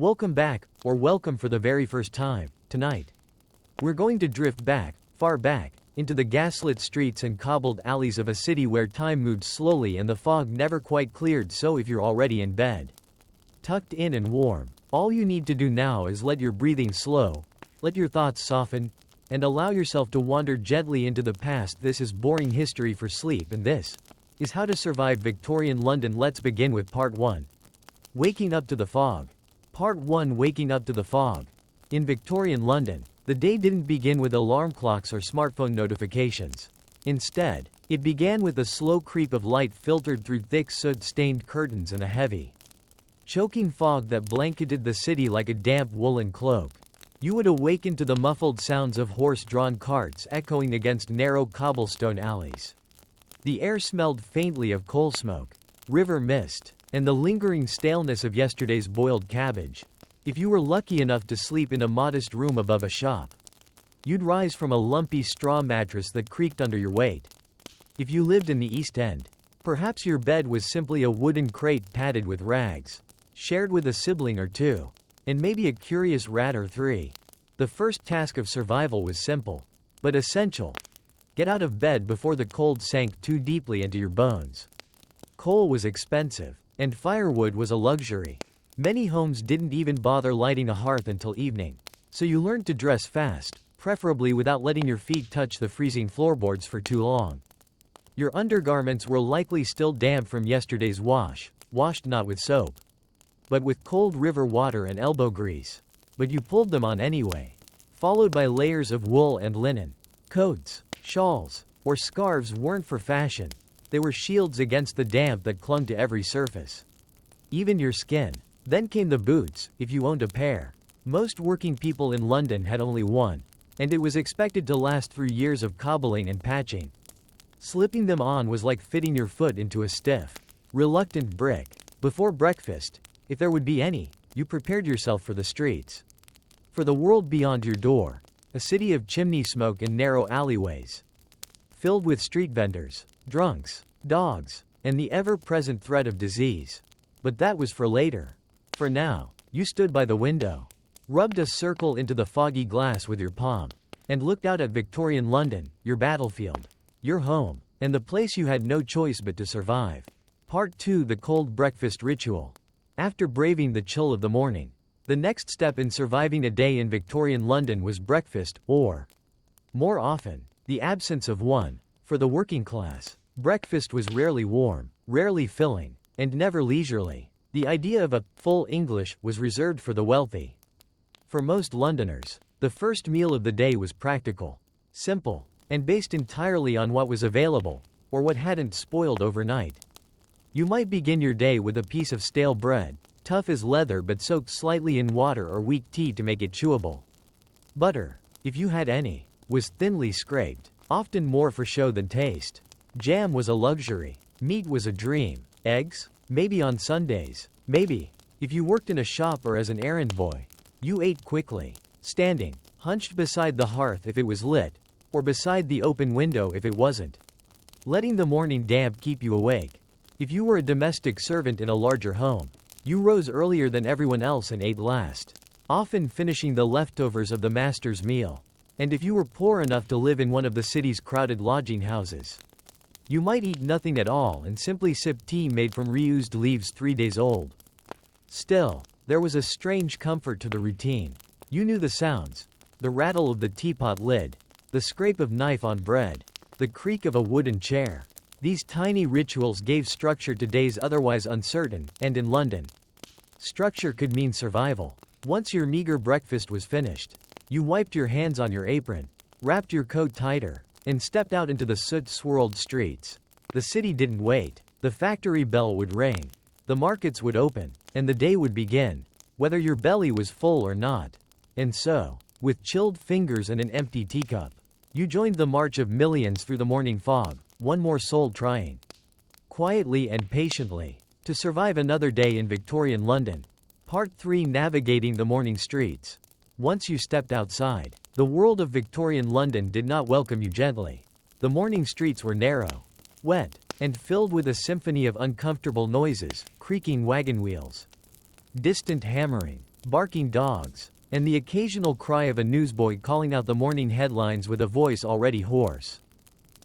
Welcome back, or welcome for the very first time. Tonight, we're going to drift back, far back, into the gaslit streets and cobbled alleys of a city where time moved slowly and the fog never quite cleared. So if you're already in bed, tucked in and warm, all you need to do now is let your breathing slow, let your thoughts soften, and allow yourself to wander gently into the past. This is Boring History for Sleep, and this is How to Survive Victorian London. Let's begin with Part 1. Waking up to the fog. Part 1. Waking up to the fog. In Victorian London, the day didn't begin with alarm clocks or smartphone notifications. Instead, it began with a slow creep of light filtered through thick soot-stained curtains and a heavy, choking fog that blanketed the city like a damp woolen cloak. You would awaken to the muffled sounds of horse-drawn carts echoing against narrow cobblestone alleys. The air smelled faintly of coal smoke, river mist, and the lingering staleness of yesterday's boiled cabbage. If you were lucky enough to sleep in a modest room above a shop, you'd rise from a lumpy straw mattress that creaked under your weight. If you lived in the East End, perhaps your bed was simply a wooden crate padded with rags, shared with a sibling or two, and maybe a curious rat or three. The first task of survival was simple, but essential. Get out of bed before the cold sank too deeply into your bones. Coal was expensive, and firewood was a luxury. Many homes didn't even bother lighting a hearth until evening, so you learned to dress fast, preferably without letting your feet touch the freezing floorboards for too long. Your undergarments were likely still damp from yesterday's wash, washed not with soap, but with cold river water and elbow grease. But you pulled them on anyway, followed by layers of wool and linen. Coats, shawls, or scarves weren't for fashion. They were shields against the damp that clung to every surface, even your skin. Then came the boots, if you owned a pair. Most working people in London had only one, and it was expected to last through years of cobbling and patching. Slipping them on was like fitting your foot into a stiff, reluctant brick. Before breakfast, if there would be any, you prepared yourself for the streets, for the world beyond your door, a city of chimney smoke and narrow alleyways, filled with street vendors, drunks, dogs, and the ever-present threat of disease. But that was for later. For now, you stood by the window, rubbed a circle into the foggy glass with your palm, and looked out at Victorian London, your battlefield, your home, and the place you had no choice but to survive. Part 2. The Cold Breakfast Ritual. After braving the chill of the morning, the next step in surviving a day in Victorian London was breakfast, or, more often, the absence of one. For the working class, breakfast was rarely warm, rarely filling, and never leisurely. The idea of a full English was reserved for the wealthy. For most Londoners, the first meal of the day was practical, simple, and based entirely on what was available, or what hadn't spoiled overnight. You might begin your day with a piece of stale bread, tough as leather but soaked slightly in water or weak tea to make it chewable. Butter, if you had any, was thinly scraped, often more for show than taste. Jam was a luxury. Meat was a dream. Eggs? Maybe on Sundays. Maybe, if you worked in a shop or as an errand boy, you ate quickly, standing, hunched beside the hearth if it was lit, or beside the open window if it wasn't, letting the morning damp keep you awake. If you were a domestic servant in a larger home, you rose earlier than everyone else and ate last, often finishing the leftovers of the master's meal. And if you were poor enough to live in one of the city's crowded lodging houses, you might eat nothing at all and simply sip tea made from reused leaves 3 days old. Still, there was a strange comfort to the routine. You knew the sounds: the rattle of the teapot lid, the scrape of knife on bread, the creak of a wooden chair. These tiny rituals gave structure to days otherwise uncertain, and in London, structure could mean survival. Once your meager breakfast was finished, you wiped your hands on your apron, wrapped your coat tighter, and stepped out into the soot-swirled streets. The city didn't wait. The factory bell would ring, the markets would open, and the day would begin, whether your belly was full or not. And so, with chilled fingers and an empty teacup, you joined the march of millions through the morning fog, one more soul trying, quietly and patiently, to survive another day in Victorian London. Part 3. Navigating the morning streets. Once you stepped outside, the world of Victorian London did not welcome you gently. The morning streets were narrow, wet, and filled with a symphony of uncomfortable noises, creaking wagon wheels, distant hammering, barking dogs, and the occasional cry of a newsboy calling out the morning headlines with a voice already hoarse.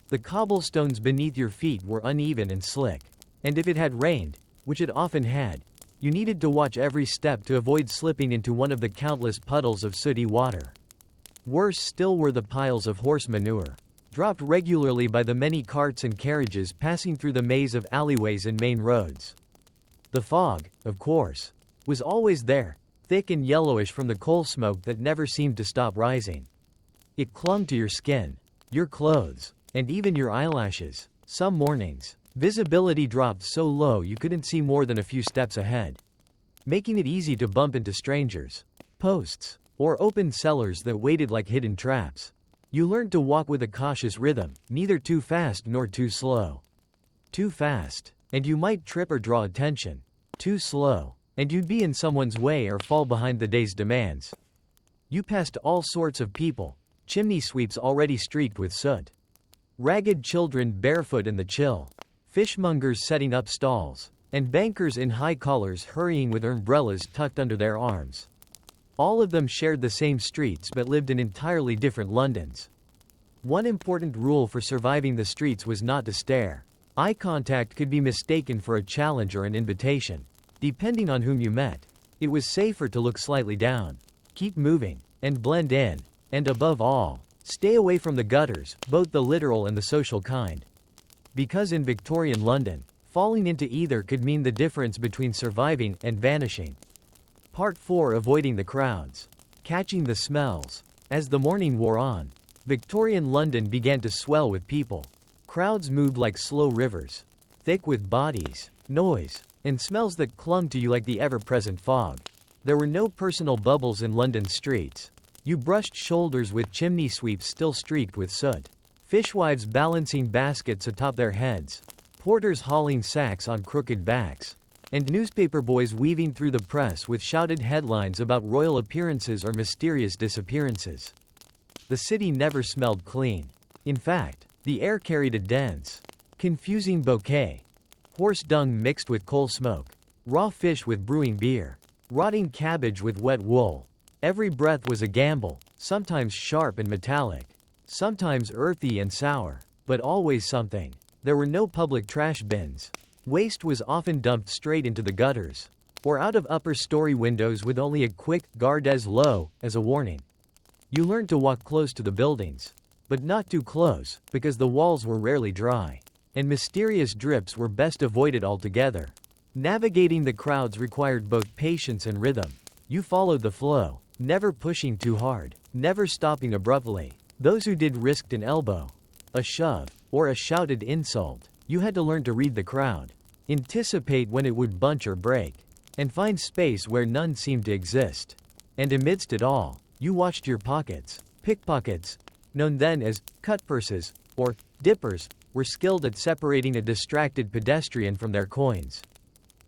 The cobblestones beneath your feet were uneven and slick, and if it had rained, which it often had, you needed to watch every step to avoid slipping into one of the countless puddles of sooty water. Worse still were the piles of horse manure, dropped regularly by the many carts and carriages passing through the maze of alleyways and main roads. The fog, of course, was always there, thick and yellowish from the coal smoke that never seemed to stop rising. It clung to your skin, your clothes, and even your eyelashes. Some mornings, visibility dropped so low you couldn't see more than a few steps ahead, making it easy to bump into strangers, posts, or open cellars that waited like hidden traps. You learned to walk with a cautious rhythm, neither too fast nor too slow. Too fast, and you might trip or draw attention. Too slow, and you'd be in someone's way or fall behind the day's demands. You passed all sorts of people, chimney sweeps already streaked with soot, ragged children barefoot in the chill, fishmongers setting up stalls, and bankers in high collars hurrying with umbrellas tucked under their arms. All of them shared the same streets but lived in entirely different Londons. One important rule for surviving the streets was not to stare. Eye contact could be mistaken for a challenge or an invitation. Depending on whom you met, it was safer to look slightly down, keep moving, and blend in, and above all, stay away from the gutters, both the literal and the social kind. Because in Victorian London, falling into either could mean the difference between surviving and vanishing. Part 4: Avoiding the crowds. Catching the smells. As the morning wore on, Victorian London began to swell with people. Crowds moved like slow rivers, thick with bodies, noise, and smells that clung to you like the ever-present fog. There were no personal bubbles in London streets. You brushed shoulders with chimney sweeps still streaked with soot, fishwives balancing baskets atop their heads, porters hauling sacks on crooked backs, and newspaper boys weaving through the press with shouted headlines about royal appearances or mysterious disappearances. The city never smelled clean. In fact, the air carried a dense, confusing bouquet. Horse dung mixed with coal smoke, raw fish with brewing beer, rotting cabbage with wet wool. Every breath was a gamble, sometimes sharp and metallic, sometimes earthy and sour, but always something. There were no public trash bins. Waste was often dumped straight into the gutters, or out of upper-story windows with only a quick "garde as low" as a warning. You learned to walk close to the buildings, but not too close, because the walls were rarely dry, and mysterious drips were best avoided altogether. Navigating the crowds required both patience and rhythm. You followed the flow, never pushing too hard, never stopping abruptly. Those who did risked an elbow, a shove, or a shouted insult. You had to learn to read the crowd, anticipate when it would bunch or break, and find space where none seemed to exist. And amidst it all, you watched your pockets. Pickpockets, known then as cut purses or dippers, were skilled at separating a distracted pedestrian from their coins.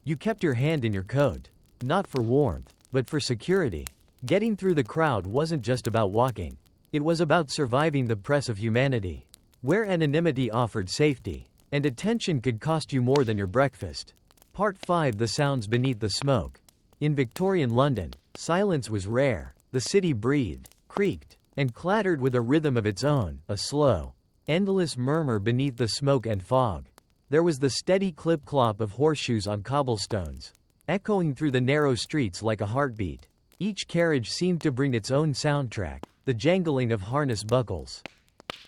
You kept your hand in your coat, not for warmth, but for security. Getting through the crowd wasn't just about walking. It was about surviving the press of humanity, where anonymity offered safety, and attention could cost you more than your breakfast. Part 5: The sounds beneath the smoke. In Victorian London, silence was rare. The city breathed, creaked, and clattered with a rhythm of its own, a slow, endless murmur beneath the smoke and fog. There was the steady clip-clop of horseshoes on cobblestones, echoing through the narrow streets like a heartbeat. Each carriage seemed to bring its own soundtrack, the jangling of harness buckles,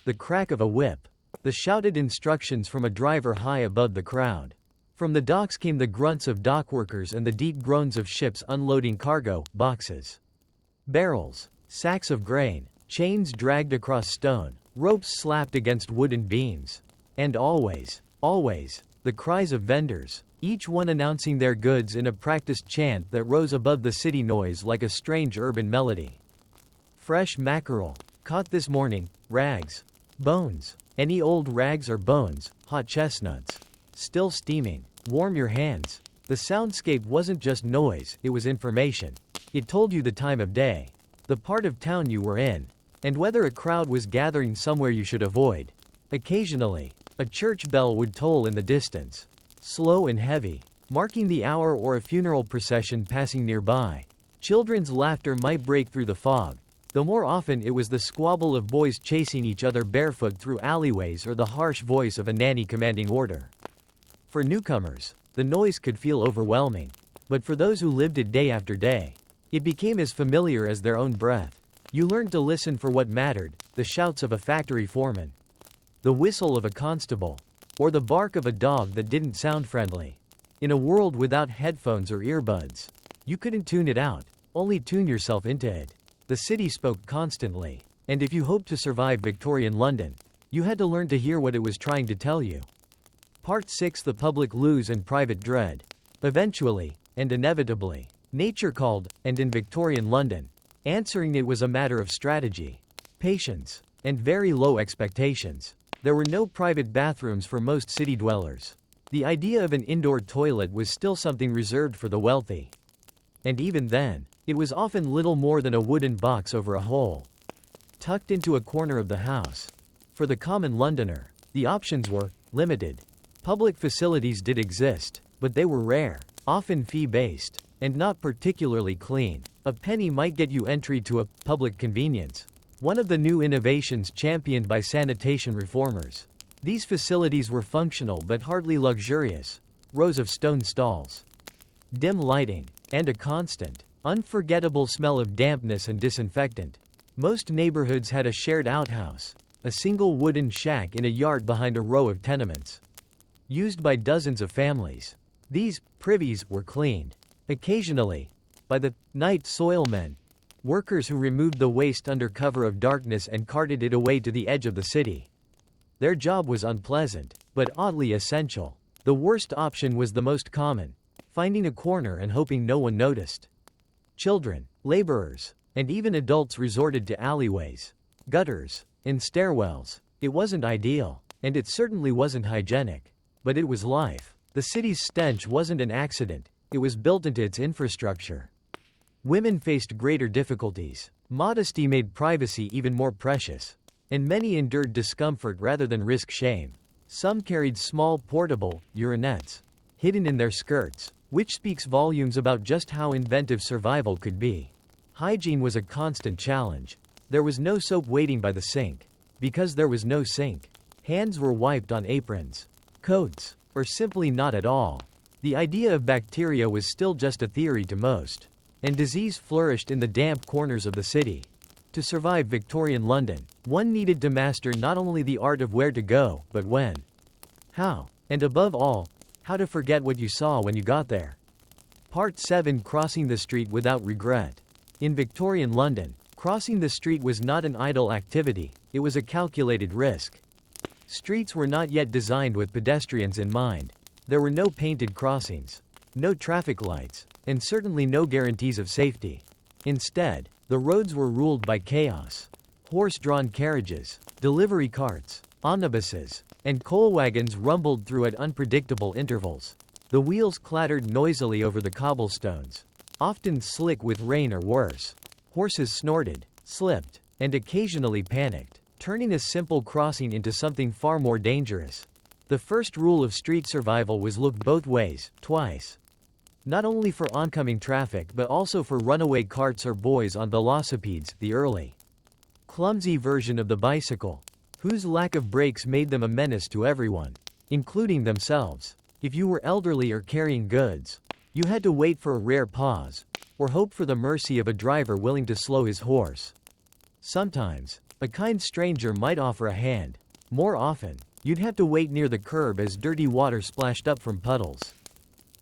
the crack of a whip, the shouted instructions from a driver high above the crowd. From the docks came the grunts of dockworkers and the deep groans of ships unloading cargo, boxes, barrels, sacks of grain, chains dragged across stone, ropes slapped against wooden beams. And always, always, the cries of vendors, each one announcing their goods in a practiced chant that rose above the city noise like a strange urban melody. Fresh mackerel, caught this morning, rags, bones, any old rags or bones, hot chestnuts, still steaming, warm your hands. The soundscape wasn't just noise, it was information. It told you the time of day, the part of town you were in, and whether a crowd was gathering somewhere you should avoid. Occasionally, a church bell would toll in the distance, slow and heavy, marking the hour, or a funeral procession passing nearby. Children's laughter might break through the fog, though more often it was the squabble of boys chasing each other barefoot through alleyways or the harsh voice of a nanny commanding order. For newcomers, the noise could feel overwhelming, but for those who lived it day after day, it became as familiar as their own breath. You learned to listen for what mattered: the shouts of a factory foreman, the whistle of a constable, or the bark of a dog that didn't sound friendly. In a world without headphones or earbuds, you couldn't tune it out, only tune yourself into it. The city spoke constantly, and if you hoped to survive Victorian London, you had to learn to hear what it was trying to tell you. Part 6: The Public Loose and Private Dread. Eventually, and inevitably, nature called, and in Victorian London, answering it was a matter of strategy, patience, and very low expectations. There were no private bathrooms for most city dwellers. The idea of an indoor toilet was still something reserved for the wealthy. And even then, it was often little more than a wooden box over a hole, tucked into a corner of the house. For the common Londoner, the options were limited. Public facilities did exist, but they were rare, often fee-based, and not particularly clean. A penny might get you entry to a public convenience, one of the new innovations championed by sanitation reformers. These facilities were functional but hardly luxurious: rows of stone stalls, dim lighting, and a constant, unforgettable smell of dampness and disinfectant. Most neighborhoods had a shared outhouse, a single wooden shack in a yard behind a row of tenements, used by dozens of families. These privies were cleaned, occasionally, by the night soilmen, workers who removed the waste under cover of darkness and carted it away to the edge of the city. Their job was unpleasant, but oddly essential. The worst option was the most common: finding a corner and hoping no one noticed. Children, laborers, and even adults resorted to alleyways, gutters, and stairwells. It wasn't ideal, and it certainly wasn't hygienic. But it was life. The city's stench wasn't an accident, it was built into its infrastructure. Women faced greater difficulties. Modesty made privacy even more precious, and many endured discomfort rather than risk shame. Some carried small portable urinettes hidden in their skirts, which speaks volumes about just how inventive survival could be. Hygiene was a constant challenge. There was no soap waiting by the sink, because there was no sink. Hands were wiped on aprons, coats, or simply not at all. The idea of bacteria was still just a theory to most, and disease flourished in the damp corners of the city. To survive Victorian London, one needed to master not only the art of where to go, but when, how, and above all, how to forget what you saw when you got there. Part 7: Crossing the Street Without Regret. In Victorian London, crossing the street was not an idle activity, it was a calculated risk. Streets were not yet designed with pedestrians in mind. There were no painted crossings, no traffic lights, and certainly no guarantees of safety. Instead, the roads were ruled by chaos. Horse-drawn carriages, delivery carts, omnibuses, and coal wagons rumbled through at unpredictable intervals. The wheels clattered noisily over the cobblestones, often slick with rain or worse. Horses snorted, slipped, and occasionally panicked, turning a simple crossing into something far more dangerous. The first rule of street survival was look both ways, twice. Not only for oncoming traffic but also for runaway carts or boys on velocipedes, the early, clumsy version of the bicycle, whose lack of brakes made them a menace to everyone, including themselves. If you were elderly or carrying goods, you had to wait for a rare pause, or hope for the mercy of a driver willing to slow his horse. Sometimes, a kind stranger might offer a hand. More often, you'd have to wait near the curb as dirty water splashed up from puddles,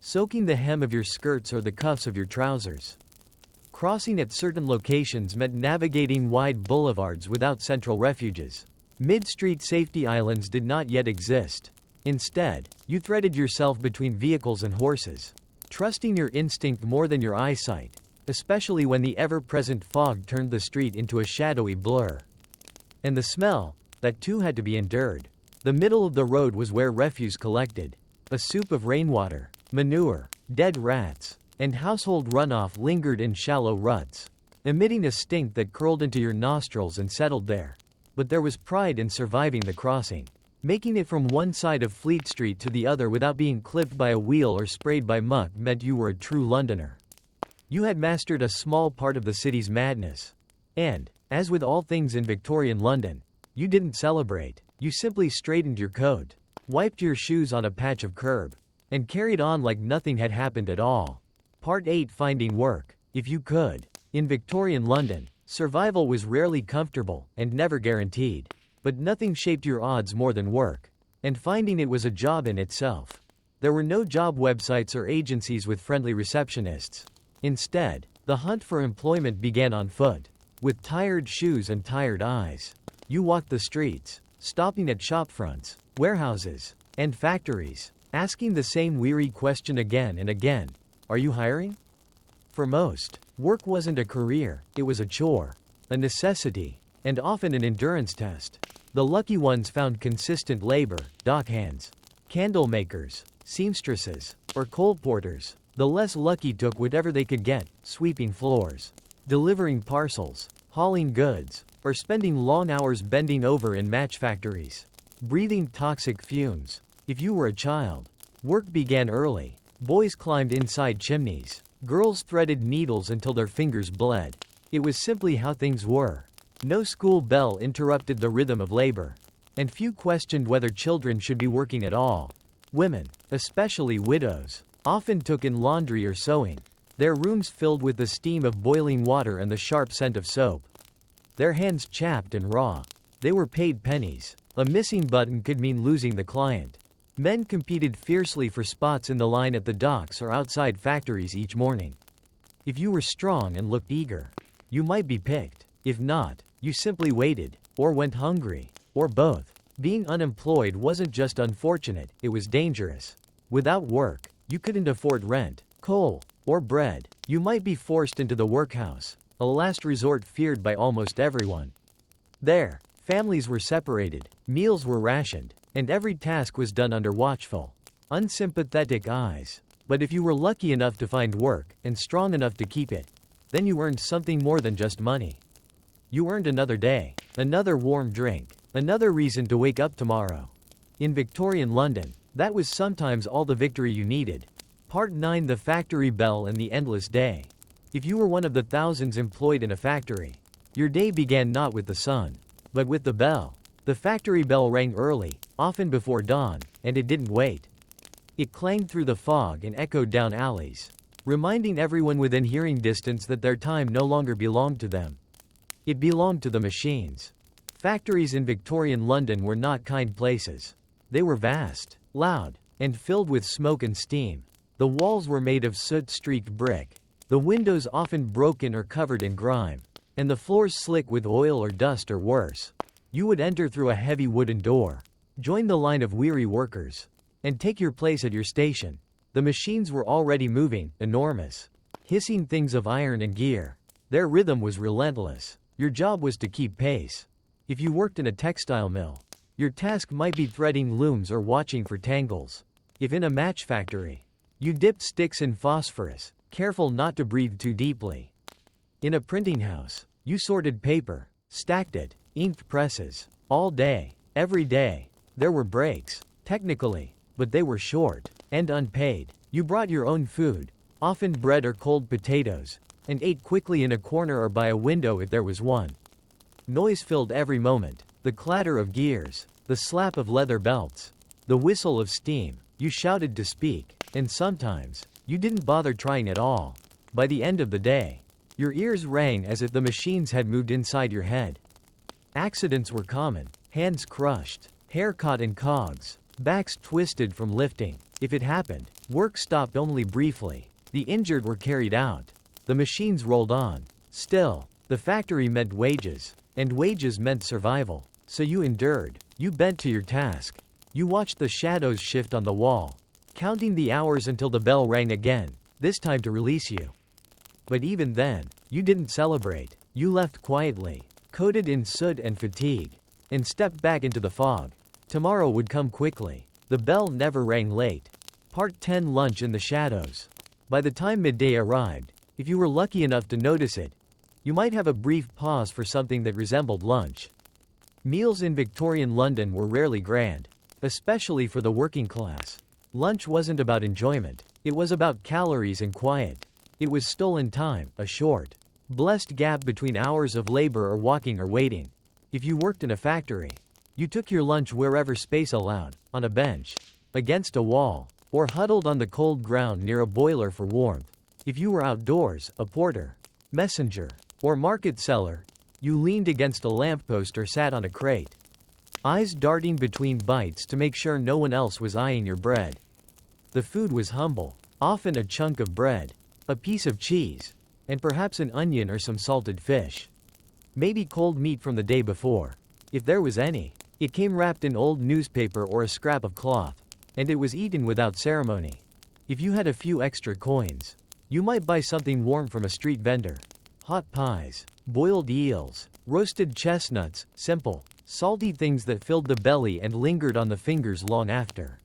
soaking the hem of your skirts or the cuffs of your trousers. Crossing at certain locations meant navigating wide boulevards without central refuges. Mid-street safety islands did not yet exist. Instead, you threaded yourself between vehicles and horses, trusting your instinct more than your eyesight, especially when the ever-present fog turned the street into a shadowy blur. And the smell, that too had to be endured. The middle of the road was where refuse collected. A soup of rainwater, manure, dead rats, and household runoff lingered in shallow ruts, emitting a stink that curled into your nostrils and settled there. But there was pride in surviving the crossing. Making it from one side of Fleet Street to the other without being clipped by a wheel or sprayed by muck meant you were a true Londoner. You had mastered a small part of the city's madness. And, as with all things in Victorian London, you didn't celebrate. You simply straightened your coat, wiped your shoes on a patch of curb, and carried on like nothing had happened at all. Part 8: Finding work, if you could. In Victorian London, survival was rarely comfortable and never guaranteed. But nothing shaped your odds more than work. And finding it was a job in itself. There were no job websites or agencies with friendly receptionists. Instead, the hunt for employment began on foot. With tired shoes and tired eyes, you walked the streets, stopping at shopfronts, warehouses, and factories, asking the same weary question again and again: are you hiring? For most, work wasn't a career, it was a chore, a necessity, and often an endurance test. The lucky ones found consistent labor: dockhands, candle makers, seamstresses, or coal porters. The less lucky took whatever they could get: sweeping floors, delivering parcels, hauling goods, or spending long hours bending over in match factories, breathing toxic fumes. If you were a child, work began early. Boys climbed inside chimneys. Girls threaded needles until their fingers bled. It was simply how things were. No school bell interrupted the rhythm of labor. And few questioned whether children should be working at all. Women, especially widows, often took in laundry or sewing, their rooms filled with the steam of boiling water and the sharp scent of soap. Their hands chapped and raw. They were paid pennies. A missing button could mean losing the client. Men competed fiercely for spots in the line at the docks or outside factories each morning. If you were strong and looked eager, you might be picked. If not, you simply waited, or went hungry, or both. Being unemployed wasn't just unfortunate, it was dangerous. Without work, you couldn't afford rent, coal, or bread. You might be forced into the workhouse, a last resort feared by almost everyone. There, families were separated, meals were rationed, and every task was done under watchful, unsympathetic eyes. But if you were lucky enough to find work, and strong enough to keep it, then you earned something more than just money. You earned another day, another warm drink, another reason to wake up tomorrow. In Victorian London, that was sometimes all the victory you needed. Part 9: The Factory Bell and the Endless Day. If you were one of the thousands employed in a factory, your day began not with the sun, but with the bell. The factory bell rang early, often before dawn, and it didn't wait. It clanged through the fog and echoed down alleys, reminding everyone within hearing distance that their time no longer belonged to them. It belonged to the machines. Factories in Victorian London were not kind places. They were vast, loud, and filled with smoke and steam. The walls were made of soot-streaked brick, the windows often broken or covered in grime, and the floors slick with oil or dust or worse. You would enter through a heavy wooden door, join the line of weary workers, and take your place at your station. The machines were already moving, enormous, hissing things of iron and gear. Their rhythm was relentless. Your job was to keep pace. If you worked in a textile mill, your task might be threading looms or watching for tangles. If in a match factory, you dipped sticks in phosphorus, careful not to breathe too deeply. In a printing house, you sorted paper, stacked it, inked presses, all day, every day. There were breaks, technically, but they were short and unpaid. You brought your own food, often bread or cold potatoes, and ate quickly in a corner or by a window if there was one. Noise filled every moment, the clatter of gears, the slap of leather belts, the whistle of steam. You shouted to speak, and sometimes, you didn't bother trying at all. By the end of the day, your ears rang as if the machines had moved inside your head. Accidents were common: hands crushed, hair caught in cogs, backs twisted from lifting. If it happened, work stopped only briefly. The injured were carried out. The machines rolled on. Still, the factory meant wages, and wages meant survival. So you endured. You bent to your task. You watched the shadows shift on the wall, counting the hours until the bell rang again, this time to release you. But even then, you didn't celebrate. You left quietly, coated in soot and fatigue, and stepped back into the fog. Tomorrow would come quickly. The bell never rang late. Part 10: Lunch in the Shadows. By the time midday arrived, if you were lucky enough to notice it, you might have a brief pause for something that resembled lunch. Meals in Victorian London were rarely grand, especially for the working class. Lunch wasn't about enjoyment, it was about calories and quiet. It was stolen time, a short, blessed gap between hours of labor or walking or waiting. If you worked in a factory, you took your lunch wherever space allowed, on a bench, against a wall, or huddled on the cold ground near a boiler for warmth. If you were outdoors, a porter, messenger, or market seller, you leaned against a lamppost or sat on a crate, eyes darting between bites to make sure no one else was eyeing your bread. The food was humble, often a chunk of bread, a piece of cheese, and perhaps an onion or some salted fish. Maybe cold meat from the day before, if there was any. It came wrapped in old newspaper or a scrap of cloth, and it was eaten without ceremony. If you had a few extra coins, you might buy something warm from a street vendor. Hot pies, boiled eels, roasted chestnuts, simple, salty things that filled the belly and lingered on the fingers long after.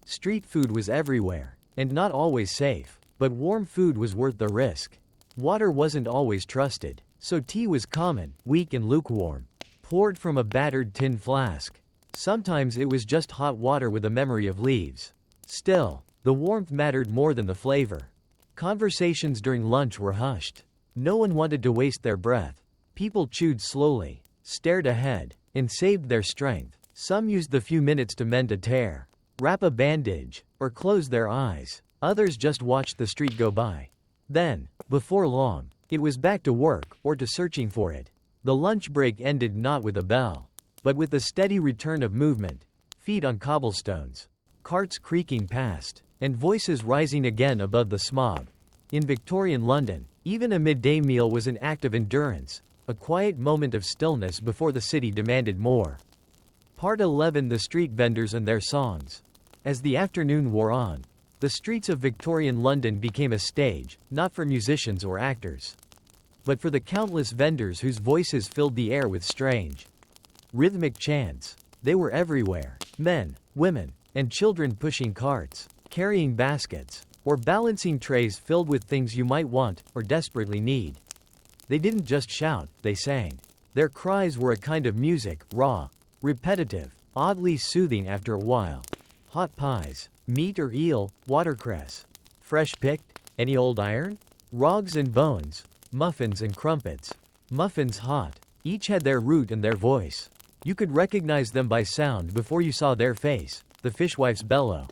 Street food was everywhere, and not always safe, but warm food was worth the risk. Water wasn't always trusted, so tea was common, weak and lukewarm, poured from a battered tin flask. Sometimes it was just hot water with a memory of leaves. Still, the warmth mattered more than the flavor. Conversations during lunch were hushed. No one wanted to waste their breath. People chewed slowly, stared ahead, and saved their strength. Some used the few minutes to mend a tear, wrap a bandage, or close their eyes. Others just watched the street go by. Then, before long, it was back to work, or to searching for it. The lunch break ended not with a bell, but with the steady return of movement, feet on cobblestones, carts creaking past, and voices rising again above the smog. In Victorian London, even a midday meal was an act of endurance, a quiet moment of stillness before the city demanded more. Part 11: The Street Vendors and Their Songs. As the afternoon wore on, the streets of Victorian London became a stage, not for musicians or actors, but for the countless vendors whose voices filled the air with strange, rhythmic chants. They were everywhere. Men, women, and children pushing carts, carrying baskets, or balancing trays filled with things you might want or desperately need. They didn't just shout, they sang. Their cries were a kind of music, raw, repetitive, oddly soothing after a while. Hot pies, meat or eel, watercress, fresh picked, any old iron? Rogs and bones, muffins and crumpets. Muffins hot, each had their root and their voice. You could recognize them by sound before you saw their face. The fishwife's bellow,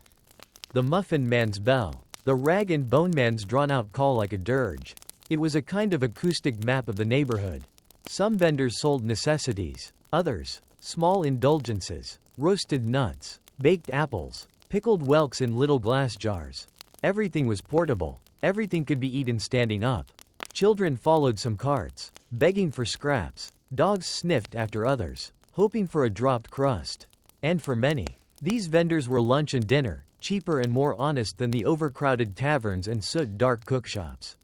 the muffin man's bell, the rag and bone man's drawn-out call like a dirge. It was a kind of acoustic map of the neighborhood. Some vendors sold necessities, others, small indulgences, roasted nuts, baked apples, pickled whelks in little glass jars. Everything was portable, everything could be eaten standing up. Children followed some carts, begging for scraps. Dogs sniffed after others, hoping for a dropped crust. And for many, these vendors were lunch and dinner, cheaper and more honest than the overcrowded taverns and soot-dark cookshops.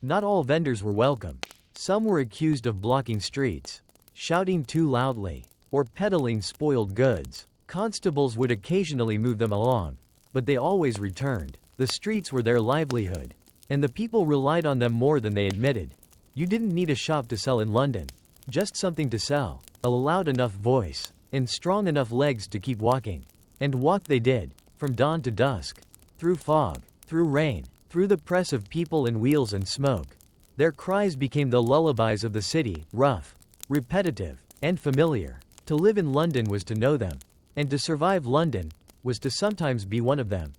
Not all vendors were welcome. Some were accused of blocking streets, shouting too loudly, or peddling spoiled goods. Constables would occasionally move them along, but they always returned. The streets were their livelihood, and the people relied on them more than they admitted. You didn't need a shop to sell in London, just something to sell, a loud enough voice, and strong enough legs to keep walking. And walk they did, from dawn to dusk, through fog, through rain, through the press of people and wheels and smoke. Their cries became the lullabies of the city, rough, repetitive, and familiar. To live in London was to know them, and to survive London was to sometimes be one of them.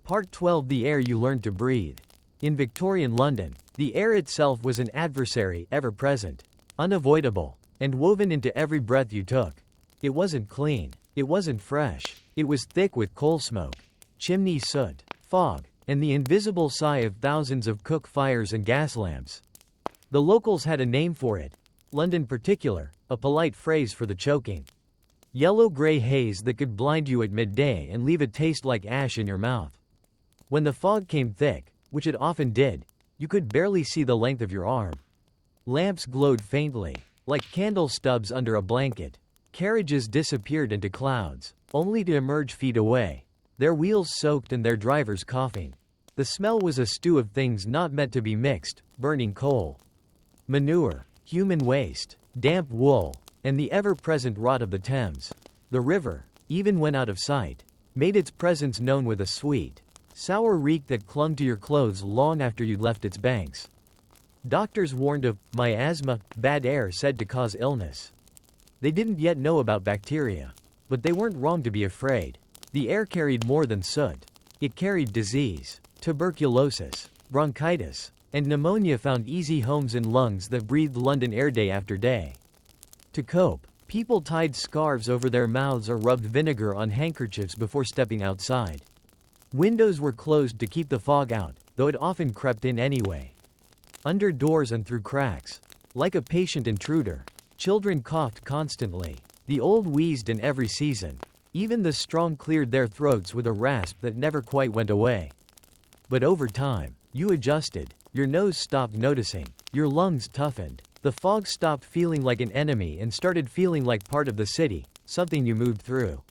Part 12: The Air You Learned to Breathe. In Victorian London, the air itself was an adversary, ever present, unavoidable, and woven into every breath you took. It wasn't clean, it wasn't fresh, it was thick with coal smoke, chimney soot, fog, and the invisible sigh of thousands of cook fires and gas lamps. The locals had a name for it, London particular, a polite phrase for the choking, yellow-gray haze that could blind you at midday and leave a taste like ash in your mouth. When the fog came thick, which it often did, you could barely see the length of your arm. Lamps glowed faintly, like candle stubs under a blanket. Carriages disappeared into clouds, only to emerge feet away, their wheels soaked and their drivers coughing. The smell was a stew of things not meant to be mixed: burning coal, manure, human waste, damp wool, and the ever-present rot of the Thames. The river, even when out of sight, made its presence known with a sweet, sour reek that clung to your clothes long after you'd left its banks. Doctors warned of miasma, bad air said to cause illness. They didn't yet know about bacteria. But they weren't wrong to be afraid. The air carried more than soot. It carried disease. Tuberculosis, bronchitis, and pneumonia found easy homes in lungs that breathed London air day after day. To cope, people tied scarves over their mouths or rubbed vinegar on handkerchiefs before stepping outside. Windows were closed to keep the fog out, though it often crept in anyway. Under doors and through cracks. Like a patient intruder, children coughed constantly. The old wheezed in every season. Even the strong cleared their throats with a rasp that never quite went away. But over time, you adjusted. Your nose stopped noticing. Your lungs toughened. The fog stopped feeling like an enemy and started feeling like part of the city, something you moved through.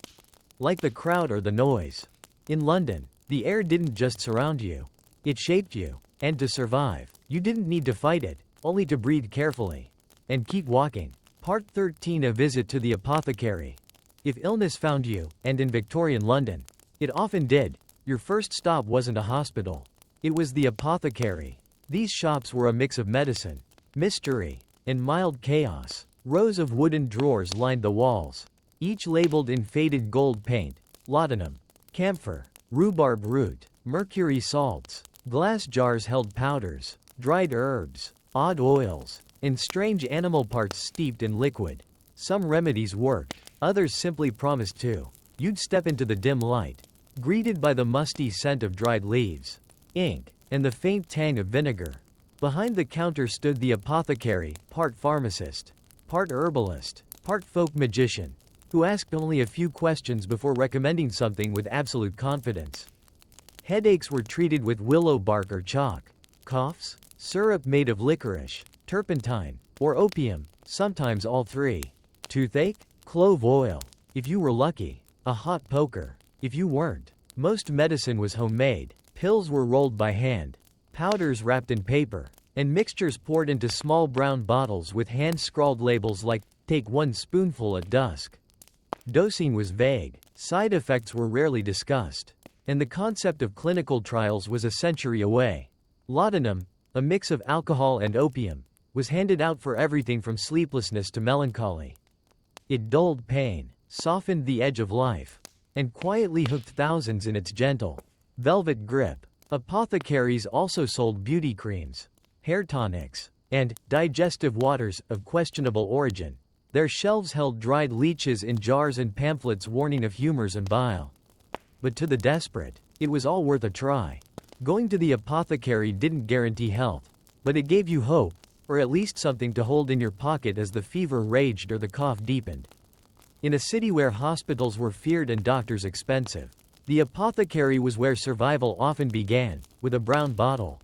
Like the crowd or the noise. In London, the air didn't just surround you. It shaped you. And to survive, you didn't need to fight it, only to breathe carefully. And keep walking. Part 13: A visit to the apothecary. If illness found you, and in Victorian London, it often did, your first stop wasn't a hospital. It was the apothecary. These shops were a mix of medicine, mystery, and mild chaos. Rows of wooden drawers lined the walls, each labeled in faded gold paint: laudanum, camphor, rhubarb root, mercury salts. Glass jars held powders, dried herbs, odd oils, and strange animal parts steeped in liquid. Some remedies worked, others simply promised to. You'd step into the dim light, greeted by the musty scent of dried leaves, ink, and the faint tang of vinegar. Behind the counter stood the apothecary, part pharmacist, part herbalist, part folk magician, who asked only a few questions before recommending something with absolute confidence. Headaches were treated with willow bark or chalk. Coughs, syrup made of licorice, turpentine, or opium, sometimes all three. Toothache, clove oil. If you were lucky, a hot poker. If you weren't, most medicine was homemade. Pills were rolled by hand, powders wrapped in paper, and mixtures poured into small brown bottles with hand-scrawled labels like, "Take 1 spoonful at dusk." Dosing was vague, side effects were rarely discussed, and the concept of clinical trials was a century away. Laudanum, a mix of alcohol and opium, was handed out for everything from sleeplessness to melancholy. It dulled pain, softened the edge of life, and quietly hooked thousands in its gentle, velvet grip. Apothecaries also sold beauty creams, hair tonics, and digestive waters of questionable origin. Their shelves held dried leeches in jars and pamphlets warning of humors and bile. But to the desperate, it was all worth a try. Going to the apothecary didn't guarantee health, but it gave you hope, or at least something to hold in your pocket as the fever raged or the cough deepened. In a city where hospitals were feared and doctors expensive, the apothecary was where survival often began, with a brown bottle,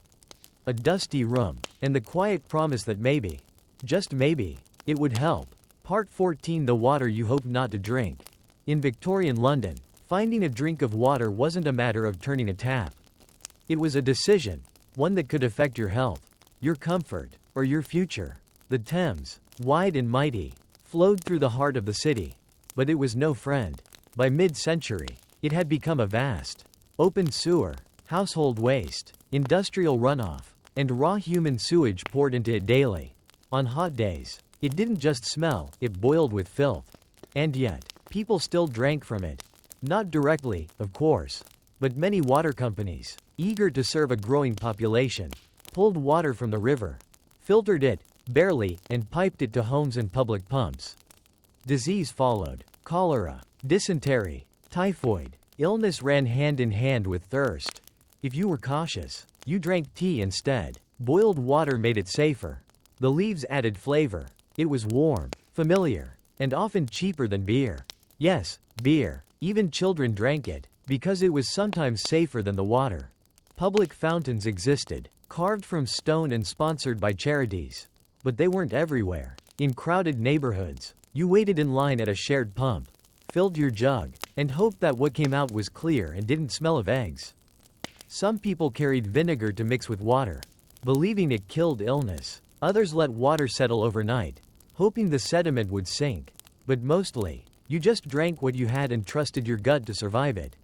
a dusty room, and the quiet promise that maybe, just maybe, it would help. Part 14: The water you hope not to drink. In Victorian London, finding a drink of water wasn't a matter of turning a tap. It was a decision, one that could affect your health, your comfort, or your future. The Thames, wide and mighty, flowed through the heart of the city. But it was no friend. By mid-century, it had become a vast, open sewer, household waste, industrial runoff, and raw human sewage poured into it daily. On hot days, it didn't just smell, it boiled with filth. And yet, people still drank from it. Not directly, of course, but many water companies, eager to serve a growing population, pulled water from the river, filtered it, barely, and piped it to homes and public pumps. Disease followed. Cholera, dysentery, typhoid. Illness ran hand in hand with thirst. If you were cautious, you drank tea instead. Boiled water made it safer. The leaves added flavor. It was warm, familiar, and often cheaper than beer. Yes, beer. Even children drank it, because it was sometimes safer than the water. Public fountains existed, carved from stone and sponsored by charities. But they weren't everywhere. In crowded neighborhoods, you waited in line at a shared pump, filled your jug, and hoped that what came out was clear and didn't smell of eggs. Some people carried vinegar to mix with water, believing it killed illness. Others let water settle overnight, hoping the sediment would sink. But mostly, you just drank what you had and trusted your gut to survive it.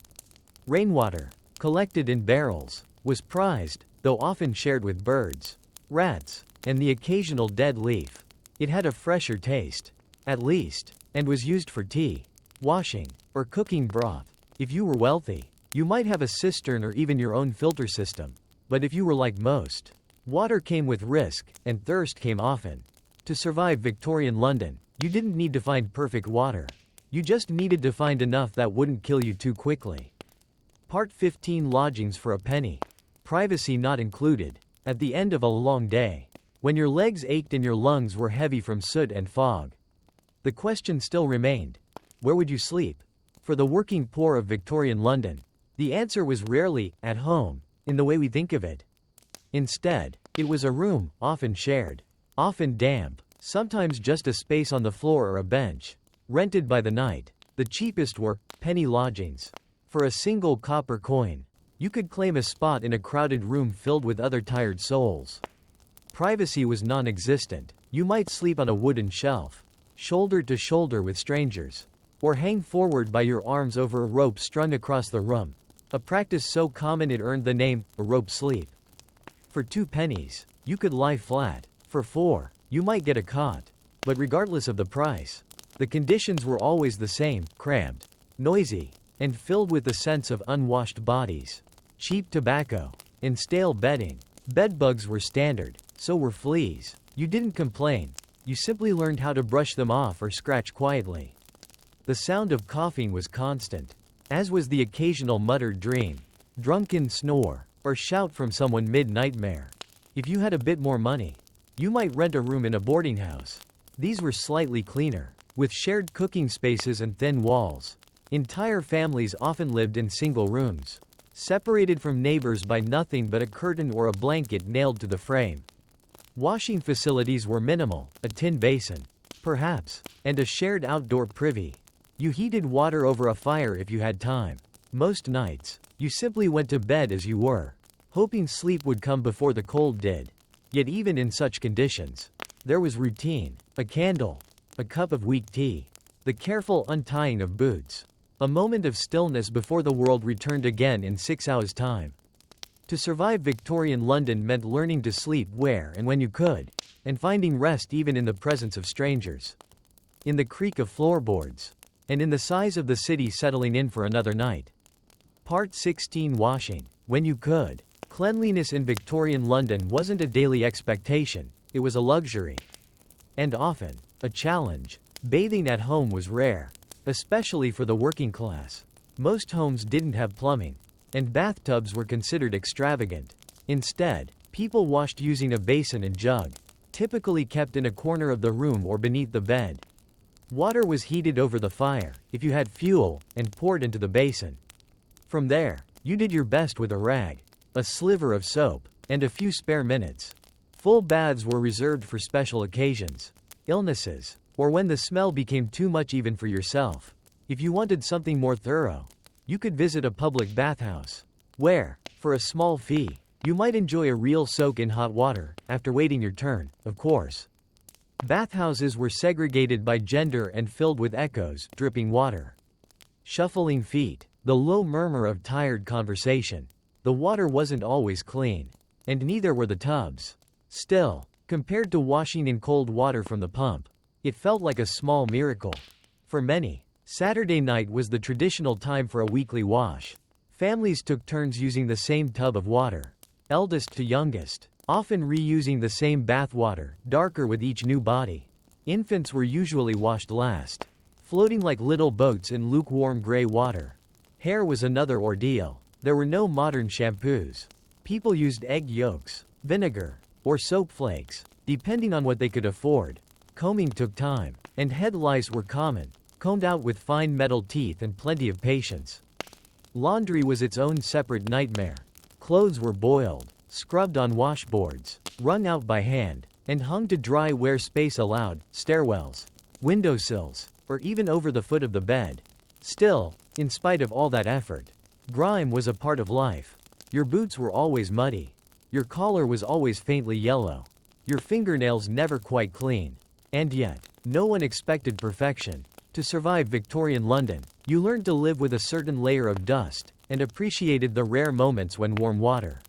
Rainwater, collected in barrels, was prized, though often shared with birds, rats, and the occasional dead leaf. It had a fresher taste, at least, and was used for tea, washing, or cooking broth. If you were wealthy, you might have a cistern or even your own filter system. But if you were like most, water came with risk, and thirst came often. To survive Victorian London, you didn't need to find perfect water. You just needed to find enough that wouldn't kill you too quickly. Part 15. Lodgings for a penny. Privacy not included. At the end of a long day, when your legs ached and your lungs were heavy from soot and fog, the question still remained: where would you sleep? For the working poor of Victorian London, the answer was rarely at home, in the way we think of it. Instead, it was a room, often shared, often damp, sometimes just a space on the floor or a bench, rented by the night. The cheapest were penny lodgings. For a single copper coin, you could claim a spot in a crowded room filled with other tired souls. Privacy was non-existent. You might sleep on a wooden shelf, shoulder to shoulder with strangers, or hang forward by your arms over a rope strung across the room, a practice so common it earned the name a rope sleep. For 2 pennies, you could lie flat. For 4, you might get a cot. But regardless of the price, the conditions were always the same: cramped, noisy, and filled with the sense of unwashed bodies, cheap tobacco, and stale bedding. Bedbugs were standard, so were fleas. You didn't complain. You simply learned how to brush them off or scratch quietly. The sound of coughing was constant, as was the occasional muttered dream, drunken snore, or shout from someone mid-nightmare. If you had a bit more money, you might rent a room in a boarding house. These were slightly cleaner, with shared cooking spaces and thin walls. Entire families often lived in single rooms, separated from neighbors by nothing but a curtain or a blanket nailed to the frame. Washing facilities were minimal: a tin basin, perhaps, and a shared outdoor privy. You heated water over a fire if you had time. Most nights, you simply went to bed as you were, hoping sleep would come before the cold did. Yet even in such conditions, there was routine: a candle, a cup of weak tea, the careful untying of boots, a moment of stillness before the world returned again in 6 hours' time. To survive Victorian London meant learning to sleep where and when you could, and finding rest even in the presence of strangers, in the creak of floorboards, and in the sighs of the city settling in for another night. Part 16. Washing when you could. Cleanliness in Victorian London wasn't a daily expectation, it was a luxury. And often, a challenge. Bathing at home was rare, especially for the working class. Most homes didn't have plumbing, and bathtubs were considered extravagant. Instead, people washed using a basin and jug, typically kept in a corner of the room or beneath the bed. Water was heated over the fire, if you had fuel, and poured into the basin. From there, you did your best with a rag, a sliver of soap, and a few spare minutes. Full baths were reserved for special occasions, illnesses, or when the smell became too much even for yourself. If you wanted something more thorough, you could visit a public bathhouse, where, for a small fee, you might enjoy a real soak in hot water, after waiting your turn, of course. Bathhouses were segregated by gender and filled with echoes, dripping water, shuffling feet, the low murmur of tired conversation. The water wasn't always clean, and neither were the tubs. Still, compared to washing in cold water from the pump, it felt like a small miracle. For many, Saturday night was the traditional time for a weekly wash. Families took turns using the same tub of water, eldest to youngest, often reusing the same bath water, darker with each new body. Infants were usually washed last, floating like little boats in lukewarm gray water. Hair was another ordeal. There were no modern shampoos. People used egg yolks, vinegar, or soap flakes, depending on what they could afford. Combing took time, and head lice were common, combed out with fine metal teeth and plenty of patience. Laundry was its own separate nightmare. Clothes were boiled, scrubbed on washboards, wrung out by hand, and hung to dry where space allowed: stairwells, windowsills, or even over the foot of the bed. Still, in spite of all that effort, grime was a part of life. Your boots were always muddy. Your collar was always faintly yellow. Your fingernails never quite clean. And yet, no one expected perfection. To survive Victorian London, you learned to live with a certain layer of dust, and appreciated the rare moments when warm water,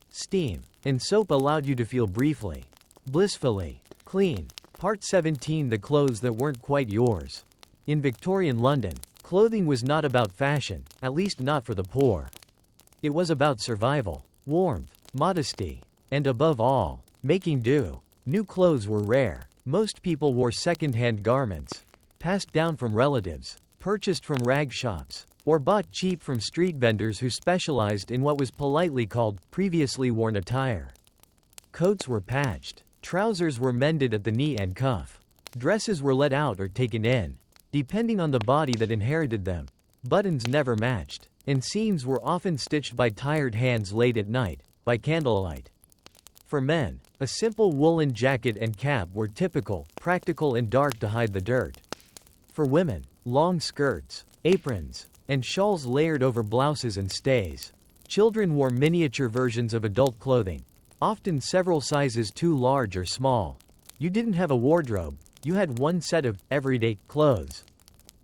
steam, and soap allowed you to feel briefly, blissfully, clean. Part 17. The clothes that weren't quite yours. In Victorian London, clothing was not about fashion, at least not for the poor. It was about survival, warmth, modesty, and above all, making do. New clothes were rare. Most people wore second-hand garments, passed down from relatives, purchased from rag shops, or bought cheap from street vendors who specialized in what was politely called previously worn attire. Coats were patched, trousers were mended at the knee and cuff, dresses were let out or taken in, depending on the body that inherited them. Buttons never matched, and seams were often stitched by tired hands late at night, by candlelight. For men, a simple woolen jacket and cap were typical, practical and dark to hide the dirt. For women, long skirts, aprons, and shawls layered over blouses and stays. Children wore miniature versions of adult clothing, often several sizes too large or small. You didn't have a wardrobe, you had one set of everyday clothes.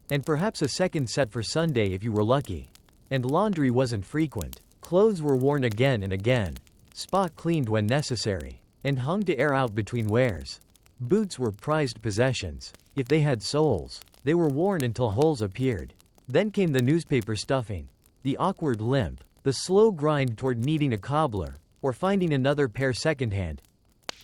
And perhaps a second set for Sunday if you were lucky. And laundry wasn't frequent. Clothes were worn again and again, spot cleaned when necessary, and hung to air out between wears. Boots were prized possessions. If they had soles, they were worn until holes appeared. Then came the newspaper stuffing, the awkward limp, the slow grind toward needing a cobbler, or finding another pair secondhand.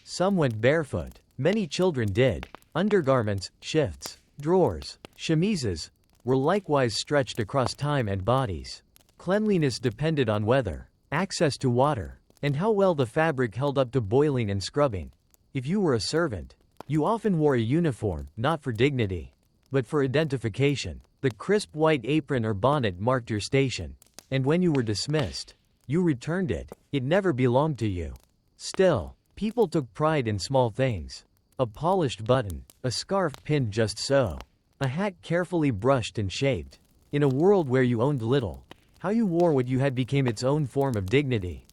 Some went barefoot. Many children did. Undergarments, shifts, drawers, chemises, were likewise stretched across time and bodies. Cleanliness depended on weather, access to water, and how well the fabric held up to boiling and scrubbing. If you were a servant, you often wore a uniform, not for dignity, but for identification. The crisp white apron or bonnet marked your station, and when you were dismissed, you returned it. It never belonged to you. Still, people took pride in small things. A polished button, a scarf pinned just so, a hat carefully brushed and shaped. In a world where you owned little, how you wore what you had became its own form of dignity.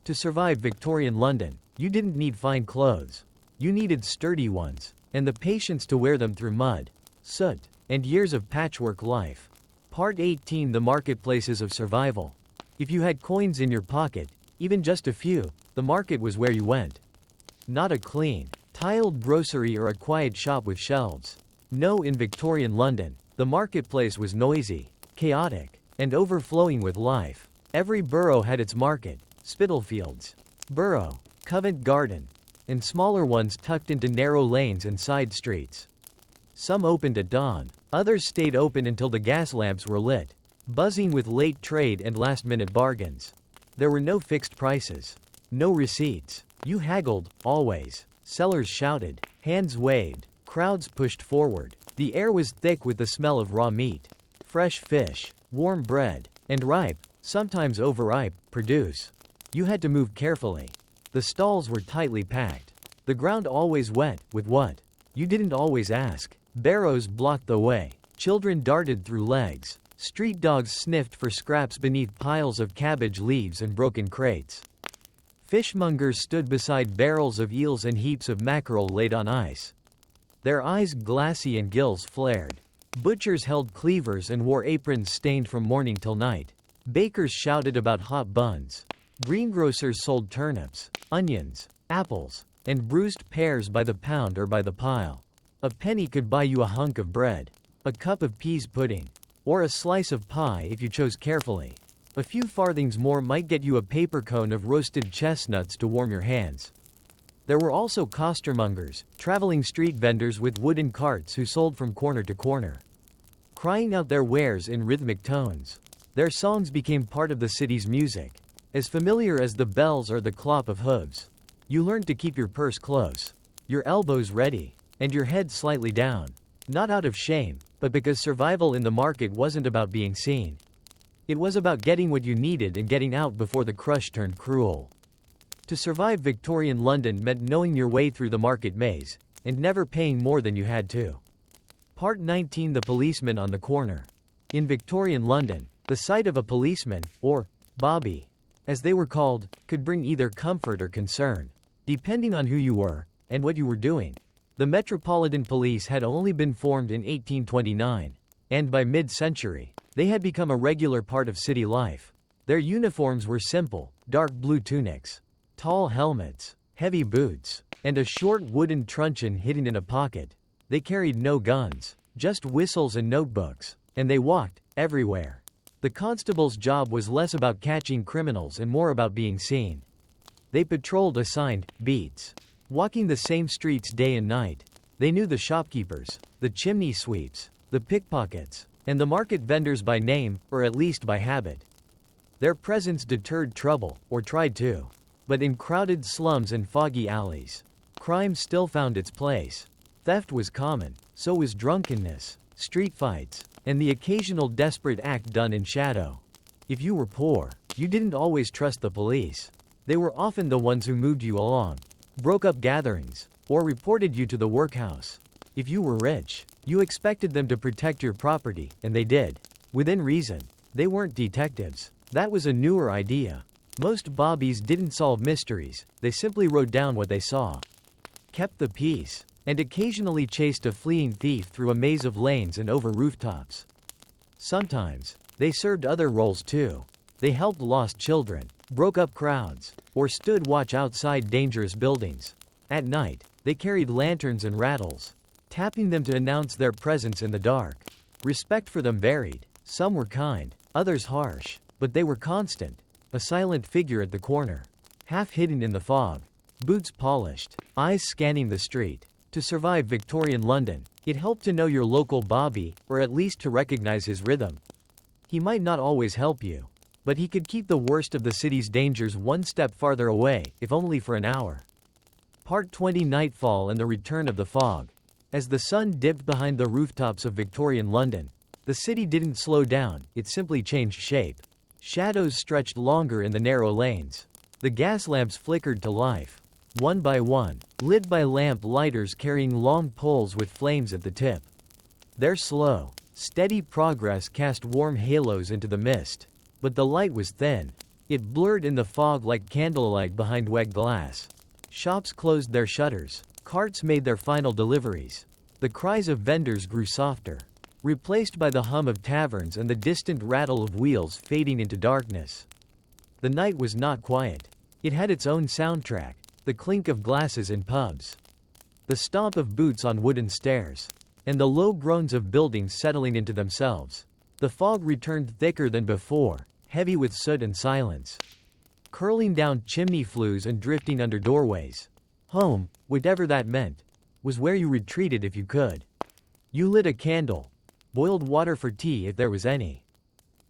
To survive Victorian London, you didn't need fine clothes. You needed sturdy ones, and the patience to wear them through mud, soot, and years of patchwork life. Part 18. The marketplaces of survival. If you had coins in your pocket, even just a few, the market was where you went. Not a clean, tiled grocery or a quiet shop with shelves. No, in Victorian London, the marketplace was noisy, chaotic, and overflowing with life. Every borough had its market, Spitalfields, Borough, Covent Garden, and smaller ones tucked into narrow lanes and side streets. Some opened at dawn, others stayed open until the gas lamps were lit, buzzing with late trade and last-minute bargains. There were no fixed prices, no receipts. You haggled, always. Sellers shouted, hands waved, crowds pushed forward. The air was thick with the smell of raw meat, fresh fish, warm bread, and ripe, sometimes overripe, produce. You had to move carefully. The stalls were tightly packed. The ground always wet, with what? You didn't always ask. Barrows blocked the way. Children darted through legs. Street dogs sniffed for scraps beneath piles of cabbage leaves and broken crates. Fishmongers stood beside barrels of eels and heaps of mackerel laid on ice, their eyes glassy and gills flared. Butchers held cleavers and wore aprons stained from morning till night. Bakers shouted about hot buns. Greengrocers sold turnips, onions, apples, and bruised pears by the pound or by the pile. A penny could buy you a hunk of bread, a cup of peas pudding, or a slice of pie if you chose carefully. A few farthings more might get you a paper cone of roasted chestnuts to warm your hands. There were also costermongers, traveling street vendors with wooden carts who sold from corner to corner, crying out their wares in rhythmic tones. Their songs became part of the city's music, as familiar as the bells or the clop of hooves. You learned to keep your purse close, your elbows ready, and your head slightly down, not out of shame, but because survival in the market wasn't about being seen. It was about getting what you needed and getting out before the crush turned cruel. To survive Victorian London meant knowing your way through the market maze, and never paying more than you had to. Part 19. The policeman on the corner. In Victorian London, the sight of a policeman, or bobby, as they were called, could bring either comfort or concern, depending on who you were, and what you were doing. The Metropolitan Police had only been formed in 1829, and by mid-century, They had become a regular part of city life. Their uniforms were simple, dark blue tunics, tall helmets, heavy boots, and a short wooden truncheon hidden in a pocket. They carried no guns, just whistles and notebooks, and they walked everywhere. The constable's job was less about catching criminals and more about being seen. They patrolled assigned beats, walking the same streets day and night. They knew the shopkeepers, the chimney sweeps, the pickpockets, and the market vendors by name, or at least by habit. Their presence deterred trouble, or tried to. But in crowded slums and foggy alleys, crime still found its place. Theft was common, so was drunkenness, street fights, and the occasional desperate act done in shadow. If you were poor, you didn't always trust the police. They were often the ones who moved you along, broke up gatherings, or reported you to the workhouse. If you were rich, you expected them to protect your property, and they did. Within reason. They weren't detectives. That was a newer idea. Most bobbies didn't solve mysteries, they simply wrote down what they saw, kept the peace, and occasionally chased a fleeing thief through a maze of lanes and over rooftops. Sometimes, they served other roles too. They helped lost children, broke up crowds, or stood watch outside dangerous buildings. At night, they carried lanterns and rattles, tapping them to announce their presence in the dark. Respect for them varied. Some were kind, others harsh, but they were constant. A silent figure at the corner, half hidden in the fog, boots polished, eyes scanning the street. To survive Victorian London, it helped to know your local bobby, or at least to recognize his rhythm. He might not always help you, but he could keep the worst of the city's dangers one step farther away, if only for an hour. Part 20: Nightfall and the Return of the Fog. As the sun dipped behind the rooftops of Victorian London, the city didn't slow down, it simply changed shape. Shadows stretched longer in the narrow lanes. The gas lamps flickered to life, one by one, lit by lamp lighters carrying long poles with flames at the tip. Their slow, steady progress cast warm halos into the mist, but the light was thin. It blurred in the fog like candlelight behind wet glass. Shops closed their shutters, carts made their final deliveries. The cries of vendors grew softer, replaced by the hum of taverns and the distant rattle of wheels fading into darkness. The night was not quiet. It had its own soundtrack, the clink of glasses in pubs, the stomp of boots on wooden stairs, and the low groans of buildings settling into themselves. The fog returned thicker than before, heavy with soot and silence, curling down chimney flues and drifting under doorways. Home, whatever that meant, was where you retreated if you could. You lit a candle, boiled water for tea if there was any,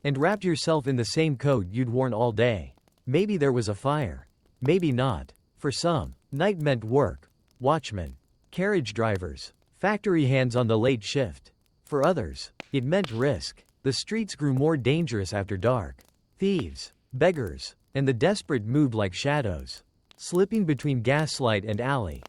and wrapped yourself in the same coat you'd worn all day. Maybe there was a fire, maybe not. For some, night meant work, watchmen, carriage drivers, factory hands on the late shift. For others, it meant risk. The streets grew more dangerous after dark. Thieves, beggars, and the desperate moved like shadows, slipping between gaslight and alley.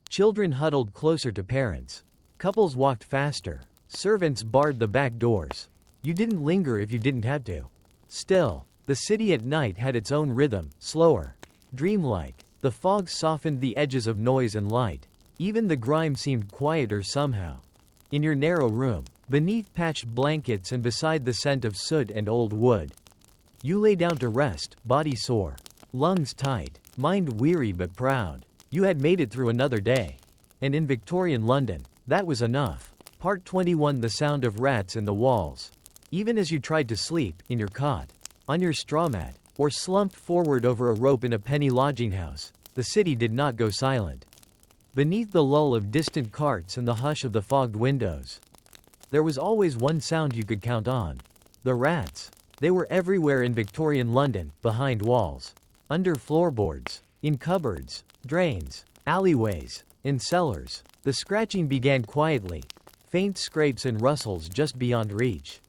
Children huddled closer to parents. Couples walked faster. Servants barred the back doors. You didn't linger if you didn't have to. Still, the city at night had its own rhythm, slower, dreamlike. The fog softened the edges of noise and light. Even the grime seemed quieter somehow. In your narrow room, beneath patched blankets and beside the scent of soot and old wood, you lay down to rest, body sore, lungs tight, mind weary but proud. You had made it through another day. And in Victorian London, that was enough. Part 21: The sound of rats in the walls. Even as you tried to sleep, in your cot, on your straw mat, or slumped forward over a rope in a penny lodging house, the city did not go silent. Beneath the lull of distant carts and the hush of the fogged windows, there was always one sound you could count on. The rats. They were everywhere in Victorian London, behind walls, under floorboards, in cupboards, drains, alleyways, in cellars. The scratching began quietly, faint scrapes and rustles just beyond reach,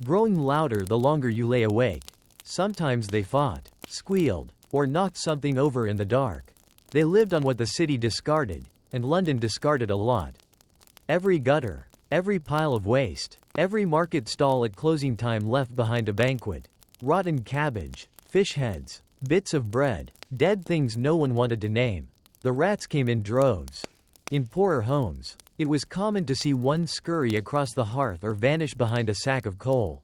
growing louder the longer you lay awake. Sometimes they fought, squealed, or knocked something over in the dark. They lived on what the city discarded, and London discarded a lot. Every gutter, every pile of waste, every market stall at closing time left behind a banquet. Rotten cabbage, fish heads, bits of bread, dead things no one wanted to name. The rats came in droves. In poorer homes, it was common to see one scurry across the hearth or vanish behind a sack of coal.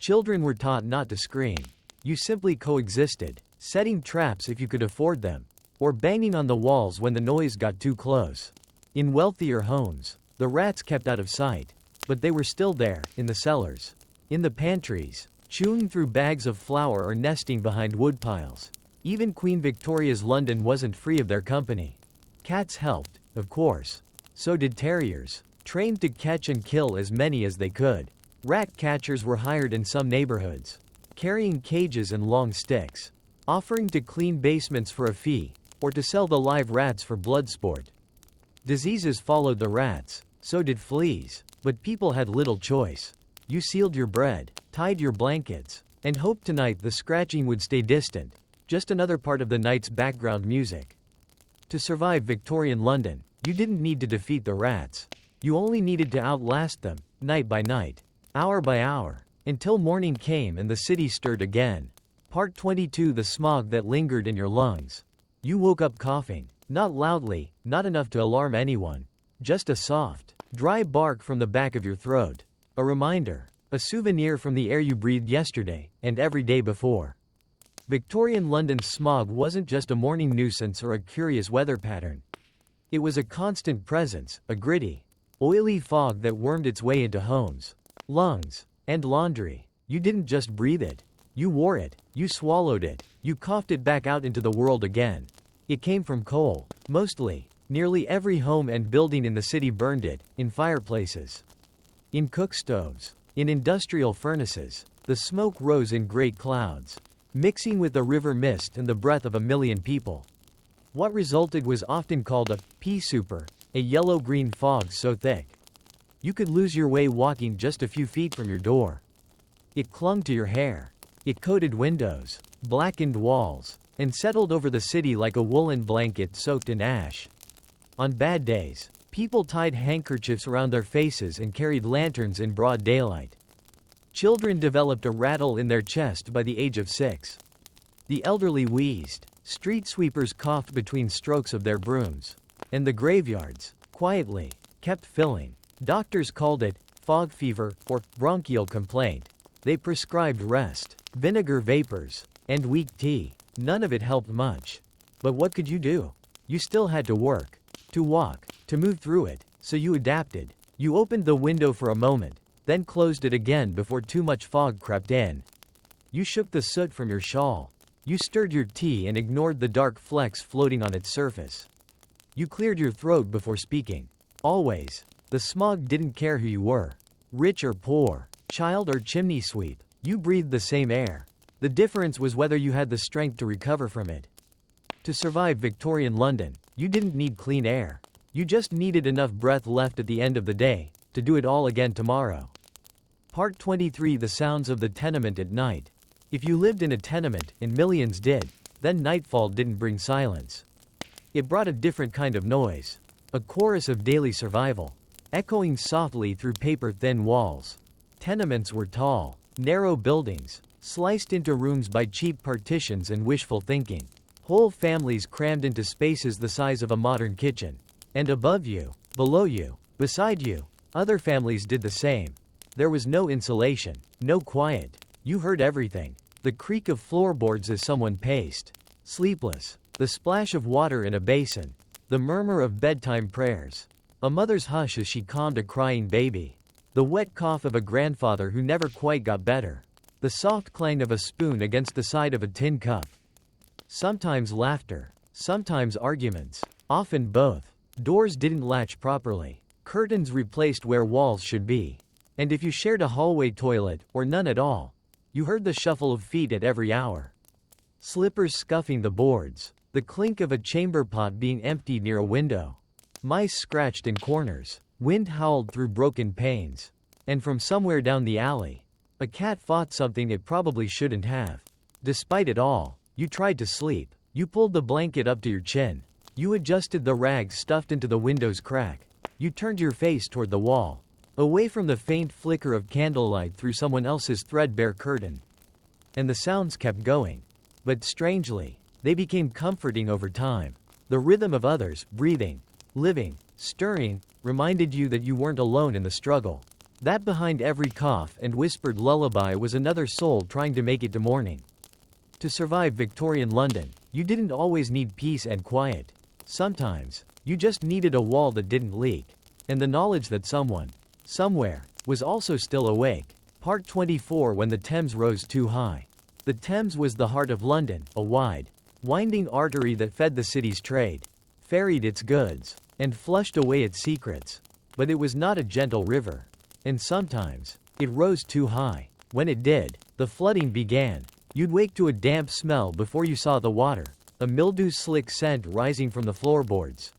Children were taught not to scream. You simply coexisted, setting traps if you could afford them, or banging on the walls when the noise got too close. In wealthier homes, the rats kept out of sight, but they were still there, in the cellars, in the pantries, chewing through bags of flour or nesting behind woodpiles. Even Queen Victoria's London wasn't free of their company. Cats helped, of course. So did terriers, trained to catch and kill as many as they could. Rat catchers were hired in some neighborhoods, carrying cages and long sticks, offering to clean basements for a fee, or to sell the live rats for blood sport. Diseases followed the rats, so did fleas, but people had little choice. You sealed your bread, tied your blankets, and hoped tonight the scratching would stay distant, just another part of the night's background music. To survive Victorian London, you didn't need to defeat the rats. You only needed to outlast them, night by night, hour by hour, until morning came and the city stirred again. Part 22: The smog that lingered in your lungs. You woke up coughing, not loudly, not enough to alarm anyone. Just a soft, dry bark from the back of your throat. A reminder, a souvenir from the air you breathed yesterday, and every day before. Victorian London's smog wasn't just a morning nuisance or a curious weather pattern. It was a constant presence, a gritty, oily fog that wormed its way into homes, lungs, and laundry. You didn't just breathe it. You wore it, you swallowed it, you coughed it back out into the world again. It came from coal, mostly. Nearly every home and building in the city burned it, in fireplaces, in cook stoves, in industrial furnaces. The smoke rose in great clouds, mixing with the river mist and the breath of a million people. What resulted was often called a pea souper, a yellow-green fog so thick you could lose your way walking just a few feet from your door. It clung to your hair. It coated windows, blackened walls, and settled over the city like a woolen blanket soaked in ash. On bad days, people tied handkerchiefs around their faces and carried lanterns in broad daylight. Children developed a rattle in their chest by the age of 6. The elderly wheezed, street sweepers coughed between strokes of their brooms, and the graveyards, quietly, kept filling. Doctors called it fog fever or bronchial complaint. They prescribed rest, vinegar vapors, and weak tea. None of it helped much. But what could you do? You still had to work, to walk, to move through it, so you adapted. You opened the window for a moment, then closed it again before too much fog crept in. You shook the soot from your shawl. You stirred your tea and ignored the dark flecks floating on its surface. You cleared your throat before speaking. Always. The smog didn't care who you were, rich or poor, child or chimney sweep. You breathed the same air. The difference was whether you had the strength to recover from it. To survive Victorian London, you didn't need clean air. You just needed enough breath left at the end of the day to do it all again tomorrow. Part 23: The sounds of the tenement at night. If you lived in a tenement, and millions did, then nightfall didn't bring silence. It brought a different kind of noise. A chorus of daily survival, echoing softly through paper-thin walls. Tenements were tall, narrow buildings, sliced into rooms by cheap partitions and wishful thinking. Whole families crammed into spaces the size of a modern kitchen. And above you, below you, beside you, other families did the same. There was no insulation, no quiet. You heard everything. The creak of floorboards as someone paced, sleepless. The splash of water in a basin. The murmur of bedtime prayers. A mother's hush as she calmed a crying baby. The wet cough of a grandfather who never quite got better. The soft clang of a spoon against the side of a tin cup. Sometimes laughter, sometimes arguments, often both. Doors didn't latch properly. Curtains replaced where walls should be. And if you shared a hallway toilet, or none at all, you heard the shuffle of feet at every hour. Slippers scuffing the boards. The clink of a chamber pot being emptied near a window. Mice scratched in corners. Wind howled through broken panes. And from somewhere down the alley, a cat fought something it probably shouldn't have. Despite it all, you tried to sleep. You pulled the blanket up to your chin. You adjusted the rag stuffed into the window's crack. You turned your face toward the wall, away from the faint flicker of candlelight through someone else's threadbare curtain. And the sounds kept going. But strangely, they became comforting over time. The rhythm of others, breathing, living, stirring, reminded you that you weren't alone in the struggle. That behind every cough and whispered lullaby was another soul trying to make it to morning. To survive Victorian London, you didn't always need peace and quiet. Sometimes, you just needed a wall that didn't leak, and the knowledge that someone, somewhere, was also still awake. Part 24. When the Thames rose too high. The Thames was the heart of London, a wide, winding artery that fed the city's trade, ferried its goods, and flushed away its secrets. But it was not a gentle river. And sometimes, it rose too high. When it did, the flooding began. You'd wake to a damp smell before you saw the water, a mildew-slick scent rising from the floorboards,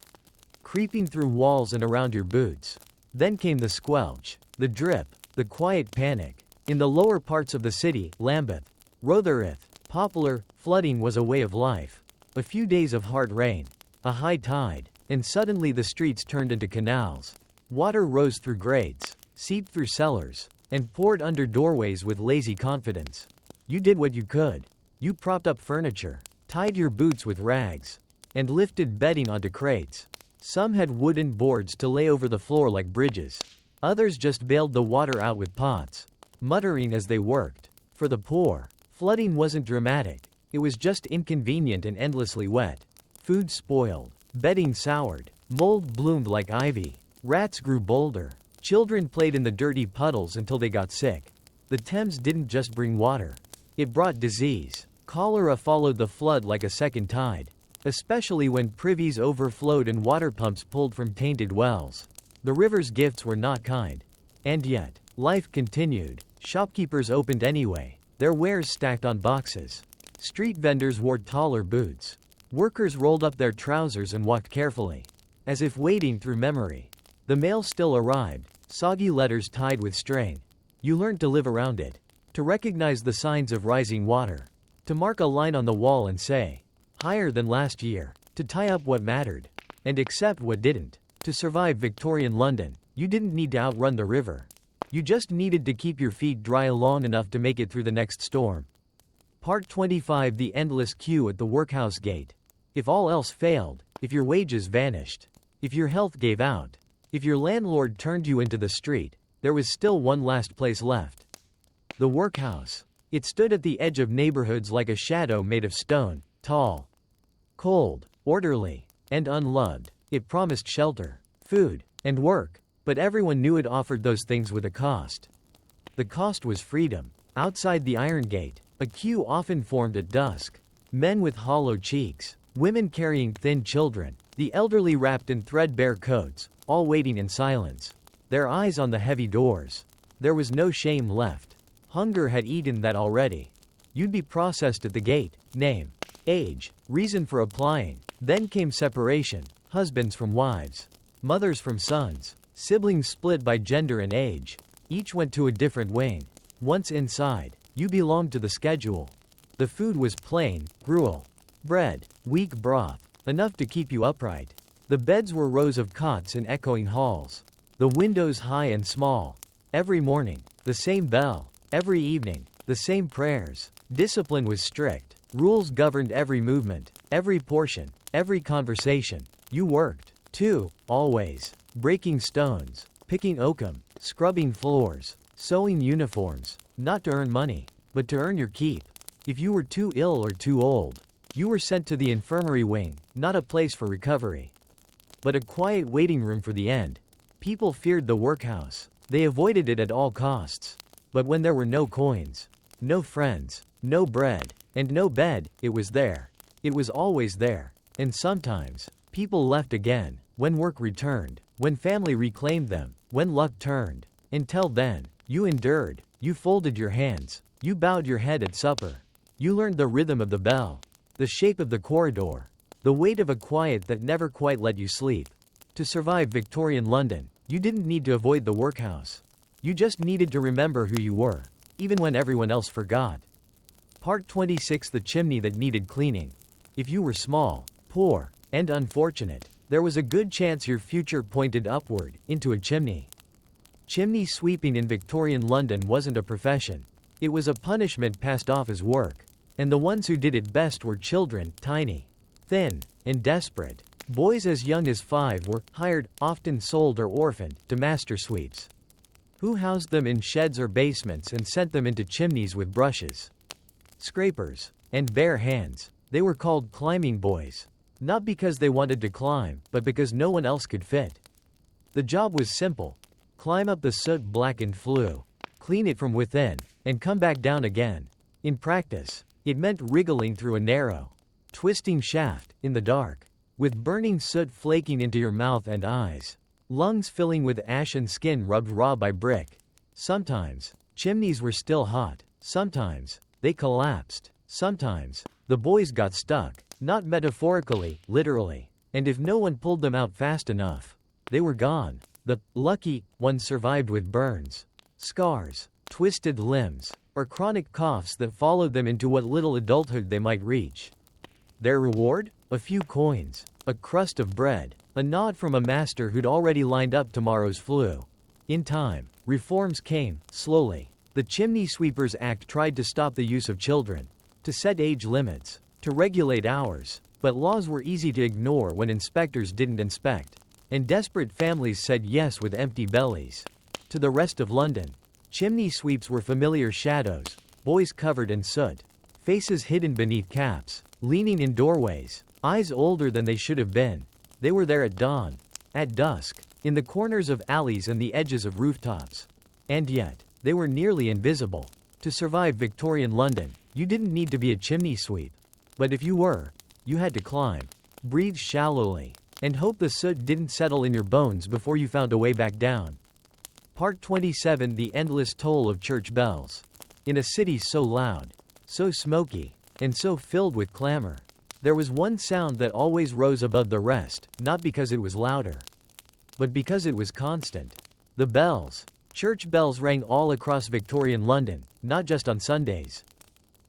creeping through walls and around your boots. Then came the squelch, the drip, the quiet panic. In the lower parts of the city, Lambeth, Rotherhithe, Poplar, flooding was a way of life. A few days of hard rain, a high tide, and suddenly the streets turned into canals. Water rose through grates, seeped through cellars, and poured under doorways with lazy confidence. You did what you could. You propped up furniture, tied your boots with rags, and lifted bedding onto crates. Some had wooden boards to lay over the floor like bridges. Others just bailed the water out with pots, muttering as they worked. For the poor, flooding wasn't dramatic. It was just inconvenient and endlessly wet. Food spoiled, bedding soured, mold bloomed like ivy, rats grew bolder. Children played in the dirty puddles until they got sick. The Thames didn't just bring water. It brought disease. Cholera followed the flood like a second tide, especially when privies overflowed and water pumps pulled from tainted wells. The river's gifts were not kind. And yet, life continued. Shopkeepers opened anyway, their wares stacked on boxes. Street vendors wore taller boots. Workers rolled up their trousers and walked carefully, as if wading through memory. The mail still arrived, soggy letters tied with string. You learned to live around it, to recognize the signs of rising water, to mark a line on the wall and say, higher than last year, to tie up what mattered, and accept what didn't. To survive Victorian London, you didn't need to outrun the river. You just needed to keep your feet dry long enough to make it through the next storm. Part 25. The endless queue at the workhouse gate. If all else failed, if your wages vanished, if your health gave out, if your landlord turned you into the street, there was still one last place left. The workhouse. It stood at the edge of neighborhoods like a shadow made of stone, tall, cold, orderly, and unloved. It promised shelter, food, and work, but everyone knew it offered those things with a cost. The cost was freedom. Outside the iron gate, a queue often formed at dusk. Men with hollow cheeks, women carrying thin children, the elderly wrapped in threadbare coats, all waiting in silence, their eyes on the heavy doors. There was no shame left. Hunger had eaten that already. You'd be processed at the gate, name, age, reason for applying. Then came separation, husbands from wives, mothers from sons, siblings split by gender and age. Each went to a different wing. Once inside, you belonged to the schedule. The food was plain, gruel, bread, weak broth, enough to keep you upright. The beds were rows of cots in echoing halls. The windows high and small. Every morning, the same bell. Every evening, the same prayers. Discipline was strict. Rules governed every movement, every portion, every conversation. You worked, too, always. Breaking stones, picking oakum, scrubbing floors, sewing uniforms. Not to earn money, but to earn your keep. If you were too ill or too old, you were sent to the infirmary wing, not a place for recovery, but a quiet waiting room for the end. People feared the workhouse. They avoided it at all costs. But when there were no coins, no friends, no bread, and no bed, it was there. It was always there. And sometimes, people left again, when work returned, when family reclaimed them, when luck turned. Until then, you endured. You folded your hands. You bowed your head at supper. You learned the rhythm of the bell, the shape of the corridor, the weight of a quiet that never quite let you sleep. To survive Victorian London, you didn't need to avoid the workhouse. You just needed to remember who you were, even when everyone else forgot. Part 26. The chimney that needed cleaning. If you were small, poor, and unfortunate, there was a good chance your future pointed upward, into a chimney. Chimney sweeping in Victorian London wasn't a profession. It was a punishment passed off as work. And the ones who did it best were children, tiny, thin, and desperate. Boys as young as 5 were hired, often sold or orphaned, to master sweeps. Who housed them in sheds or basements and sent them into chimneys with brushes, scrapers, and bare hands. They were called climbing boys. Not because they wanted to climb, but because no one else could fit. The job was simple. Climb up the soot-blackened flue, clean it from within, and come back down again. In practice, it meant wriggling through a narrow, twisting shaft, in the dark, with burning soot flaking into your mouth and eyes, lungs filling with ash and skin rubbed raw by brick. Sometimes, chimneys were still hot. Sometimes, they collapsed. Sometimes, the boys got stuck, not metaphorically, literally. And if no one pulled them out fast enough, they were gone. The lucky ones survived with burns, scars, twisted limbs, or chronic coughs that followed them into what little adulthood they might reach. Their reward? A few coins, a crust of bread, a nod from a master who'd already lined up tomorrow's flue. In time, reforms came, slowly. The Chimney Sweepers Act tried to stop the use of children, to set age limits, to regulate hours, but laws were easy to ignore when inspectors didn't inspect. And desperate families said yes with empty bellies. To the rest of London, chimney sweeps were familiar shadows, boys covered in soot, faces hidden beneath caps, leaning in doorways, eyes older than they should have been. They were there at dawn, at dusk, in the corners of alleys and the edges of rooftops. And yet, they were nearly invisible. To survive Victorian London, you didn't need to be a chimney sweep. But if you were, you had to climb, breathe shallowly, and hope the soot didn't settle in your bones before you found a way back down. Part 27: The Endless Toll of Church Bells. In a city so loud, so smoky, and so filled with clamor, there was one sound that always rose above the rest, not because it was louder, but because it was constant. The bells. Church bells rang all across Victorian London, not just on Sundays,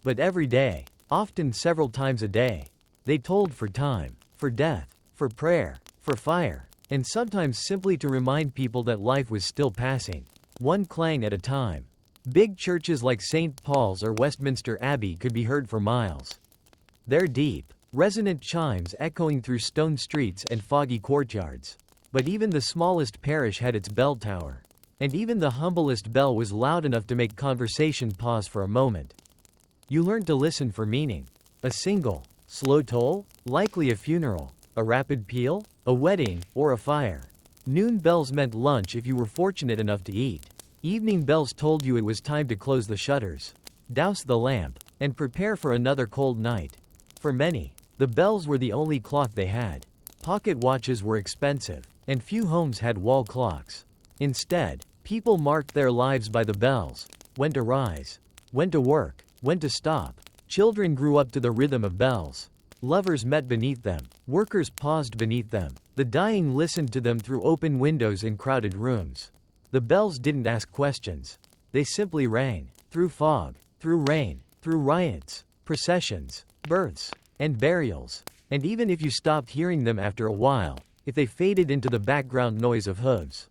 but every day, often several times a day. They tolled for time, for death, for prayer, for fire, and sometimes simply to remind people that life was still passing, one clang at a time. Big churches like St. Paul's or Westminster Abbey could be heard for miles. Their deep, resonant chimes echoing through stone streets and foggy courtyards. But even the smallest parish had its bell tower. And even the humblest bell was loud enough to make conversation pause for a moment. You learned to listen for meaning. A single, slow toll? Likely a funeral. A rapid peal? A wedding, or a fire. Noon bells meant lunch if you were fortunate enough to eat. Evening bells told you it was time to close the shutters, douse the lamp, and prepare for another cold night. For many, the bells were the only clock they had. Pocket watches were expensive, and few homes had wall clocks. Instead, people marked their lives by the bells: when to rise, when to work, when to stop. Children grew up to the rhythm of bells. Lovers met beneath them. Workers paused beneath them. The dying listened to them through open windows in crowded rooms. The bells didn't ask questions. They simply rang. Through fog, through rain, through riots, processions, births, and burials. And even if you stopped hearing them after a while, if they faded into the background noise of hooves,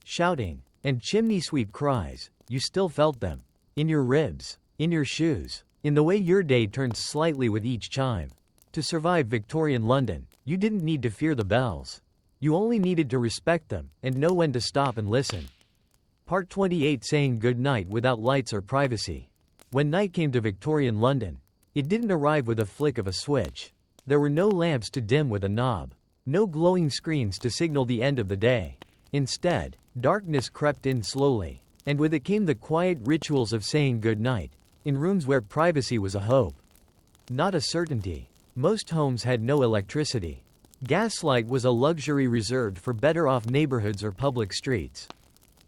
shouting, and chimney sweep cries, you still felt them. In your ribs, in your shoes, in the way your day turned slightly with each chime. To survive Victorian London, you didn't need to fear the bells. You only needed to respect them, and know when to stop and listen. Part 28: Saying goodnight without lights or privacy. When night came to Victorian London, it didn't arrive with a flick of a switch. There were no lamps to dim with a knob. No glowing screens to signal the end of the day. Instead, darkness crept in slowly, and with it came the quiet rituals of saying goodnight, in rooms where privacy was a hope, not a certainty. Most homes had no electricity. Gaslight was a luxury reserved for better-off neighborhoods or public streets.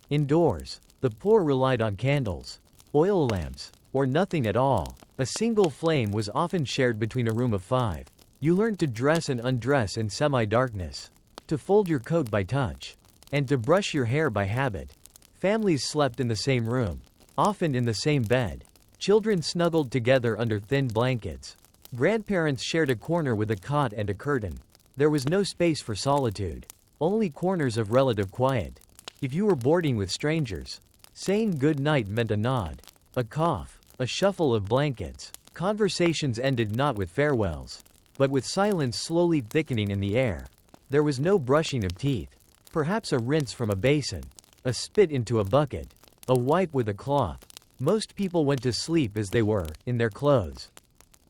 Indoors, the poor relied on candles, oil lamps, or nothing at all. A single flame was often shared between a room of 5. You learned to dress and undress in semi-darkness, to fold your coat by touch, and to brush your hair by habit. Families slept in the same room, often in the same bed. Children snuggled together under thin blankets. Grandparents shared a corner with a cot and a curtain. There was no space for solitude, only corners of relative quiet. If you were boarding with strangers, saying good night meant a nod, a cough, a shuffle of blankets. Conversations ended not with farewells, but with silence slowly thickening in the air. There was no brushing of teeth, perhaps a rinse from a basin, a spit into a bucket, a wipe with a cloth. Most people went to sleep as they were, in their clothes.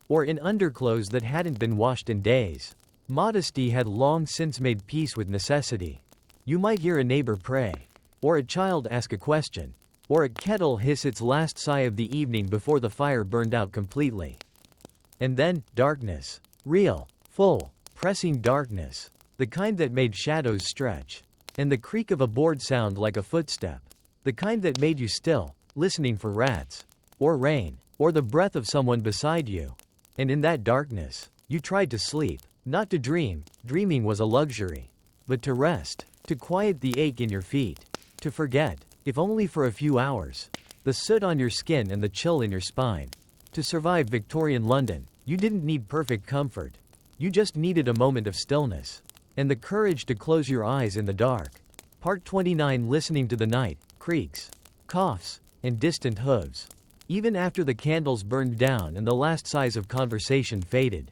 Or in underclothes that hadn't been washed in days. Modesty had long since made peace with necessity. You might hear a neighbor pray. Or a child ask a question. Or a kettle hiss its last sigh of the evening before the fire burned out completely. And then, darkness. Real, full, pressing darkness. The kind that made shadows stretch. And the creak of a board sound like a footstep. The kind that made you still, listening for rats. Or rain. Or the breath of someone beside you. And in that darkness, you tried to sleep. Not to dream, dreaming was a luxury. But to rest. To quiet the ache in your feet. To forget, if only for a few hours. The soot on your skin and the chill in your spine. To survive Victorian London, you didn't need perfect comfort. You just needed a moment of stillness. And the courage to close your eyes in the dark. Part 29. Listening to the night, creaks, coughs, and distant hooves. Even after the candles burned down and the last sighs of conversation faded.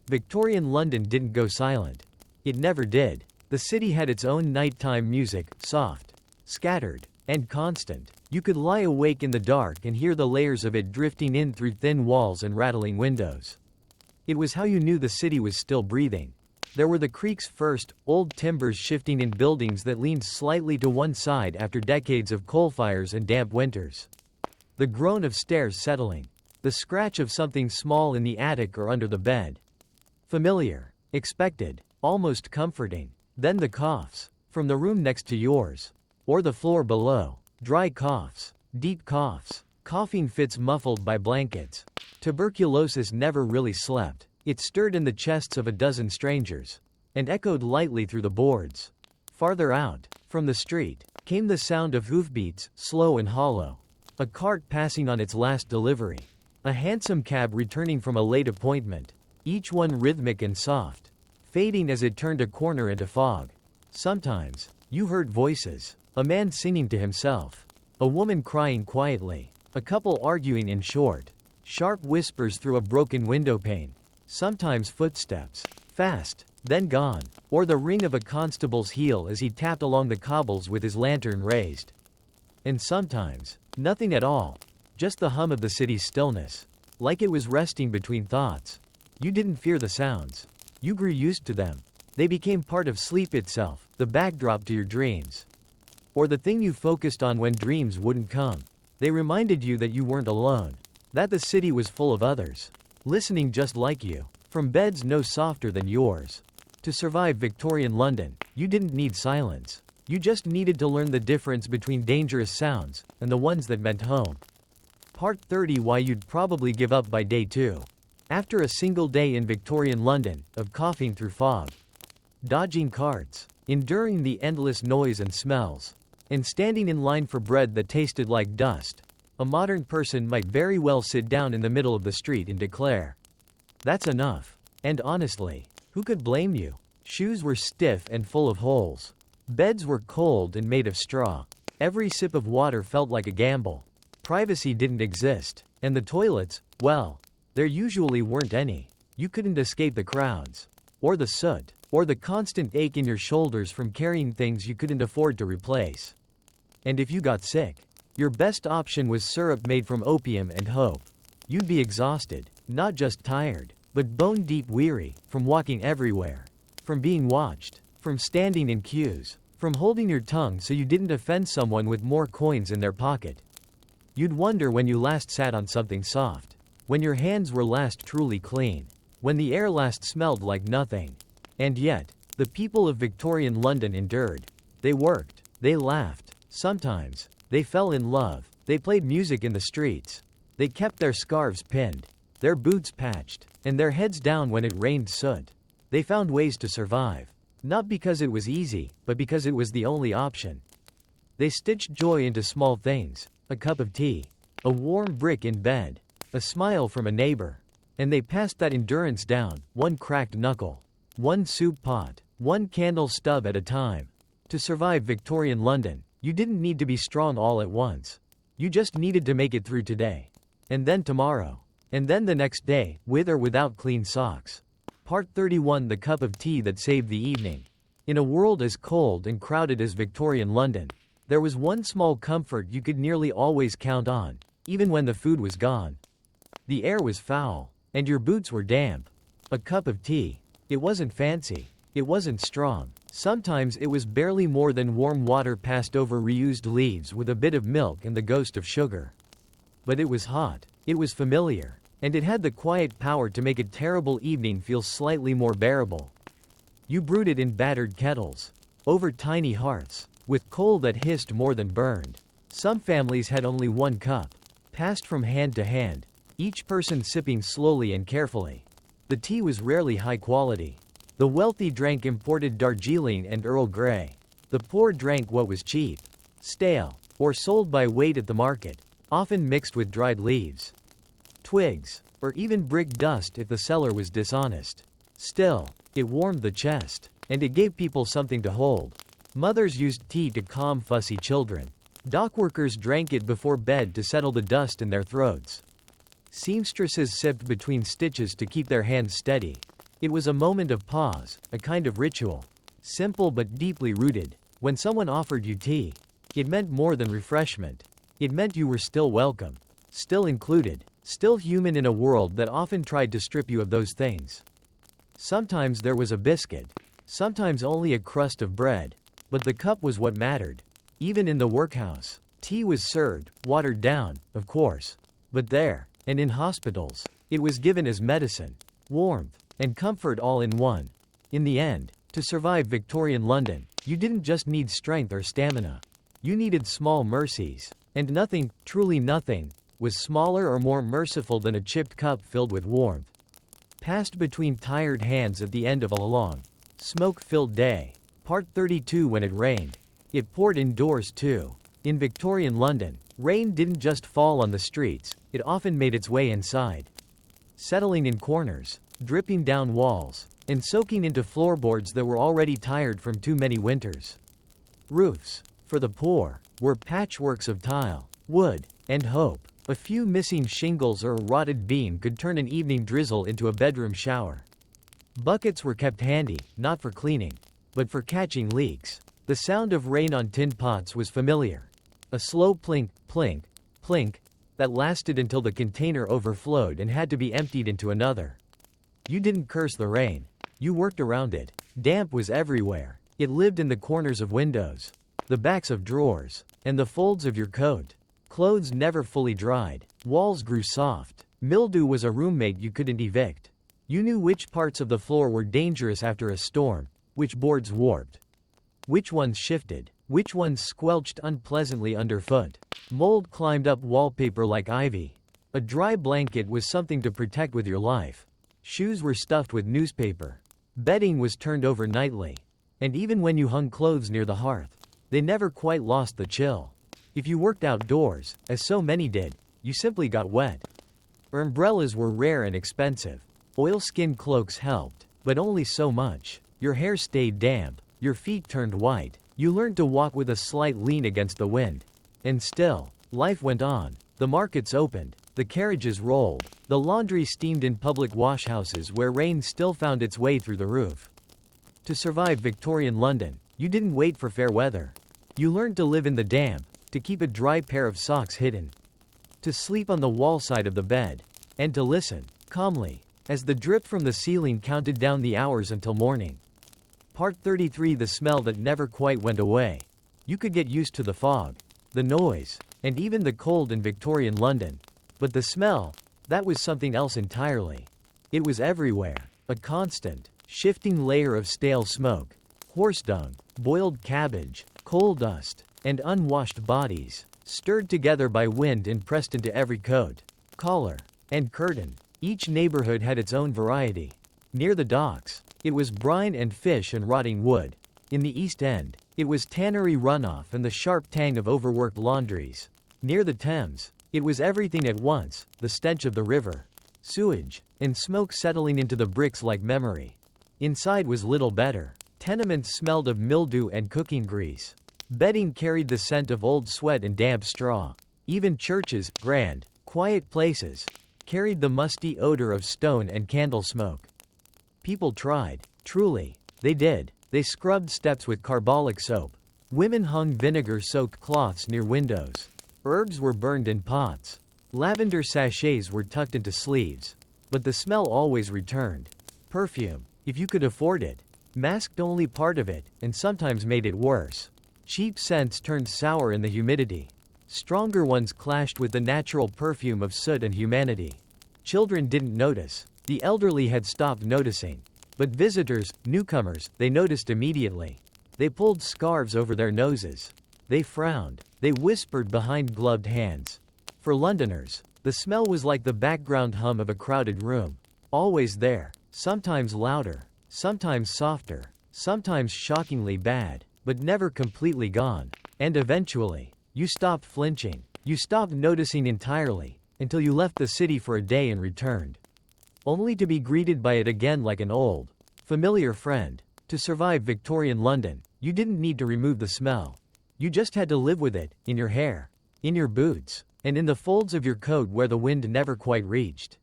Victorian London didn't go silent. It never did. The city had its own nighttime music, soft, scattered, and constant. You could lie awake in the dark and hear the layers of it drifting in through thin walls and rattling windows. It was how you knew the city was still breathing. There were the creaks first, old timbers shifting in buildings that leaned slightly to one side after decades of coal fires and damp winters. The groan of stairs settling. The scratch of something small in the attic or under the bed. Familiar, expected, almost comforting. Then the coughs. From the room next to yours. Or the floor below. Dry coughs. Deep coughs. Coughing fits muffled by blankets. Tuberculosis never really slept. It stirred in the chests of a dozen strangers. And echoed lightly through the boards. Farther out, from the street, came the sound of hoofbeats, slow and hollow. A cart passing on its last delivery. A hansom cab returning from a late appointment. Each one rhythmic and soft. Fading as it turned a corner into fog. Sometimes, you heard voices. A man singing to himself. A woman crying quietly. A couple arguing in short, sharp whispers through a broken window pane. Sometimes footsteps. Fast, then gone. Or the ring of a constable's heel as he tapped along the cobbles with his lantern raised. And sometimes, nothing at all. Just the hum of the city's stillness. Like it was resting between thoughts. You didn't fear the sounds. You grew used to them. They became part of sleep itself, the backdrop to your dreams. Or the thing you focused on when dreams wouldn't come. They reminded you that you weren't alone. That the city was full of others. Listening just like you. From beds no softer than yours. To survive Victorian London, you didn't need silence. You just needed to learn the difference between dangerous sounds and the ones that meant home. Part 30. Why you'd probably give up by day 2. After a single day in Victorian London, of coughing through fog, dodging carts, enduring the endless noise and smells, and standing in line for bread that tasted like dust, a modern person might very well sit down in the middle of the street and declare, "That's enough." And honestly, who could blame you? Shoes were stiff and full of holes. Beds were cold and made of straw. Every sip of water felt like a gamble. Privacy didn't exist. And the toilets, well, there usually weren't any. You couldn't escape the crowds. Or the soot. Or the constant ache in your shoulders from carrying things you couldn't afford to replace. And if you got sick, your best option was syrup made from opium and hope. You'd be exhausted, not just tired, but bone-deep weary, from walking everywhere. From being watched. From standing in queues. From holding your tongue so you didn't offend someone with more coins in their pocket. You'd wonder when you last sat on something soft. When your hands were last truly clean. When the air last smelled like nothing. And yet, the people of Victorian London endured. They worked. They laughed. Sometimes, they fell in love. They played music in the streets. They kept their scarves pinned. Their boots patched. And their heads down when it rained soot. They found ways to survive. Not because it was easy, but because it was the only option. They stitched joy into small things. A cup of tea. A warm brick in bed. A smile from a neighbor. And they passed that endurance down, one cracked knuckle. One soup pot. One candle stub at a time. To survive Victorian London, you didn't need to be strong all at once. You just needed to make it through today. And then tomorrow. And then the next day, with or without clean socks. Part 31. The cup of tea that saved the evening. In a world as cold and crowded as Victorian London, There was one small comfort you could nearly always count on, even when the food was gone. The air was foul, and your boots were damp. A cup of tea. It wasn't fancy. It wasn't strong. Sometimes it was barely more than warm water passed over reused leaves with a bit of milk and the ghost of sugar. But it was hot. It was familiar. And it had the quiet power to make a terrible evening feel slightly more bearable. You brewed it in battered kettles, over tiny hearths, with coal that hissed more than burned. Some families had only one cup, passed from hand to hand, each person sipping slowly and carefully. The tea was rarely high quality. The wealthy drank imported Darjeeling and Earl Grey. The poor drank what was cheap, stale, or sold by weight at the market, often mixed with dried leaves, twigs, or even brick dust if the seller was dishonest. Still, it warmed the chest, and it gave people something to hold. Mothers used tea to calm fussy children. Dockworkers drank it before bed to settle the dust in their throats. Seamstresses sipped between stitches to keep their hands steady. It was a moment of pause, a kind of ritual. Simple but deeply rooted. When someone offered you tea, it meant more than refreshment. It meant you were still welcome, still included, still human in a world that often tried to strip you of those things. Sometimes there was a biscuit, sometimes only a crust of bread, but the cup was what mattered. Even in the workhouse, tea was served, watered down, of course. But there, and in hospitals, it was given as medicine, warmth, and comfort all in one. In the end, to survive Victorian London, you didn't just need strength or stamina. You needed small mercies, and nothing, truly nothing, was smaller or more merciful than a chipped cup filled with warmth. Passed between tired hands at the end of a long, smoke-filled day. Part 32. When it rained, it poured indoors too. In Victorian London, rain didn't just fall on the streets, it often made its way inside. Settling in corners, dripping down walls, and soaking into floorboards that were already tired from too many winters. Roofs, for the poor, were patchworks of tile, wood, and hope. A few missing shingles or a rotted beam could turn an evening drizzle into a bedroom shower. Buckets were kept handy, not for cleaning, but for catching leaks. The sound of rain on tin pots was familiar. A slow plink, plink, plink, that lasted until the container overflowed and had to be emptied into another. You didn't curse the rain. You worked around it. Damp was everywhere. It lived in the corners of windows, the backs of drawers, and the folds of your coat. Clothes never fully dried. Walls grew soft. Mildew was a roommate you couldn't evict. You knew which parts of the floor were dangerous after a storm, which boards warped, which ones shifted, which ones squelched unpleasantly underfoot. Mold climbed up wallpaper like ivy. A dry blanket was something to protect with your life. Shoes were stuffed with newspaper. Bedding was turned over nightly. And even when you hung clothes near the hearth, they never quite lost the chill. If you worked outdoors, as so many did, you simply got wet. Umbrellas were rare and expensive. Oilskin cloaks helped, but only so much. Your hair stayed damp. Your feet turned white. You learned to walk with a slight lean against the wind. And still, life went on. The markets opened. The carriages rolled. The laundry steamed in public washhouses where rain still found its way through the roof. To survive Victorian London, you didn't wait for fair weather. You learned to live in the damp, to keep a dry pair of socks hidden, to sleep on the wall side of the bed, and to listen, calmly, as the drip from the ceiling counted down the hours until morning. Part 33. The smell that never quite went away. You could get used to the fog, the noise, and even the cold in Victorian London. But the smell, that was something else entirely. It was everywhere, a constant, shifting layer of stale smoke, horse dung, boiled cabbage, coal dust, and unwashed bodies, stirred together by wind and pressed into every coat, collar, and curtain. Each neighborhood had its own variety. Near the docks, it was brine and fish and rotting wood. In the East End, it was tannery runoff and the sharp tang of overworked laundries. Near the Thames, it was everything at once, the stench of the river, sewage, and smoke settling into the bricks like memory. Inside was little better. Tenements smelled of mildew and cooking grease. Bedding carried the scent of old sweat and damp straw. Even churches, grand, quiet places, carried the musty odor of stone and candle smoke. People tried. Truly, they did. They scrubbed steps with carbolic soap, Women hung vinegar-soaked cloths near windows. Herbs were burned in pots. Lavender sachets were tucked into sleeves. But the smell always returned. Perfume, if you could afford it, masked only part of it, and sometimes made it worse. Cheap scents turned sour in the humidity. Stronger ones clashed with the natural perfume of soot and humanity. Children didn't notice. The elderly had stopped noticing. But visitors, newcomers, they noticed immediately. They pulled scarves over their noses. They frowned. They whispered behind gloved hands. For Londoners, the smell was like the background hum of a crowded room. Always there, sometimes louder, sometimes softer, sometimes shockingly bad, but never completely gone. And eventually, you stopped flinching. You stopped noticing entirely, until you left the city for a day and returned. Only to be greeted by it again like an old, familiar friend. To survive Victorian London, you didn't need to remove the smell. You just had to live with it, in your hair, in your boots, and in the folds of your coat where the wind never quite reached.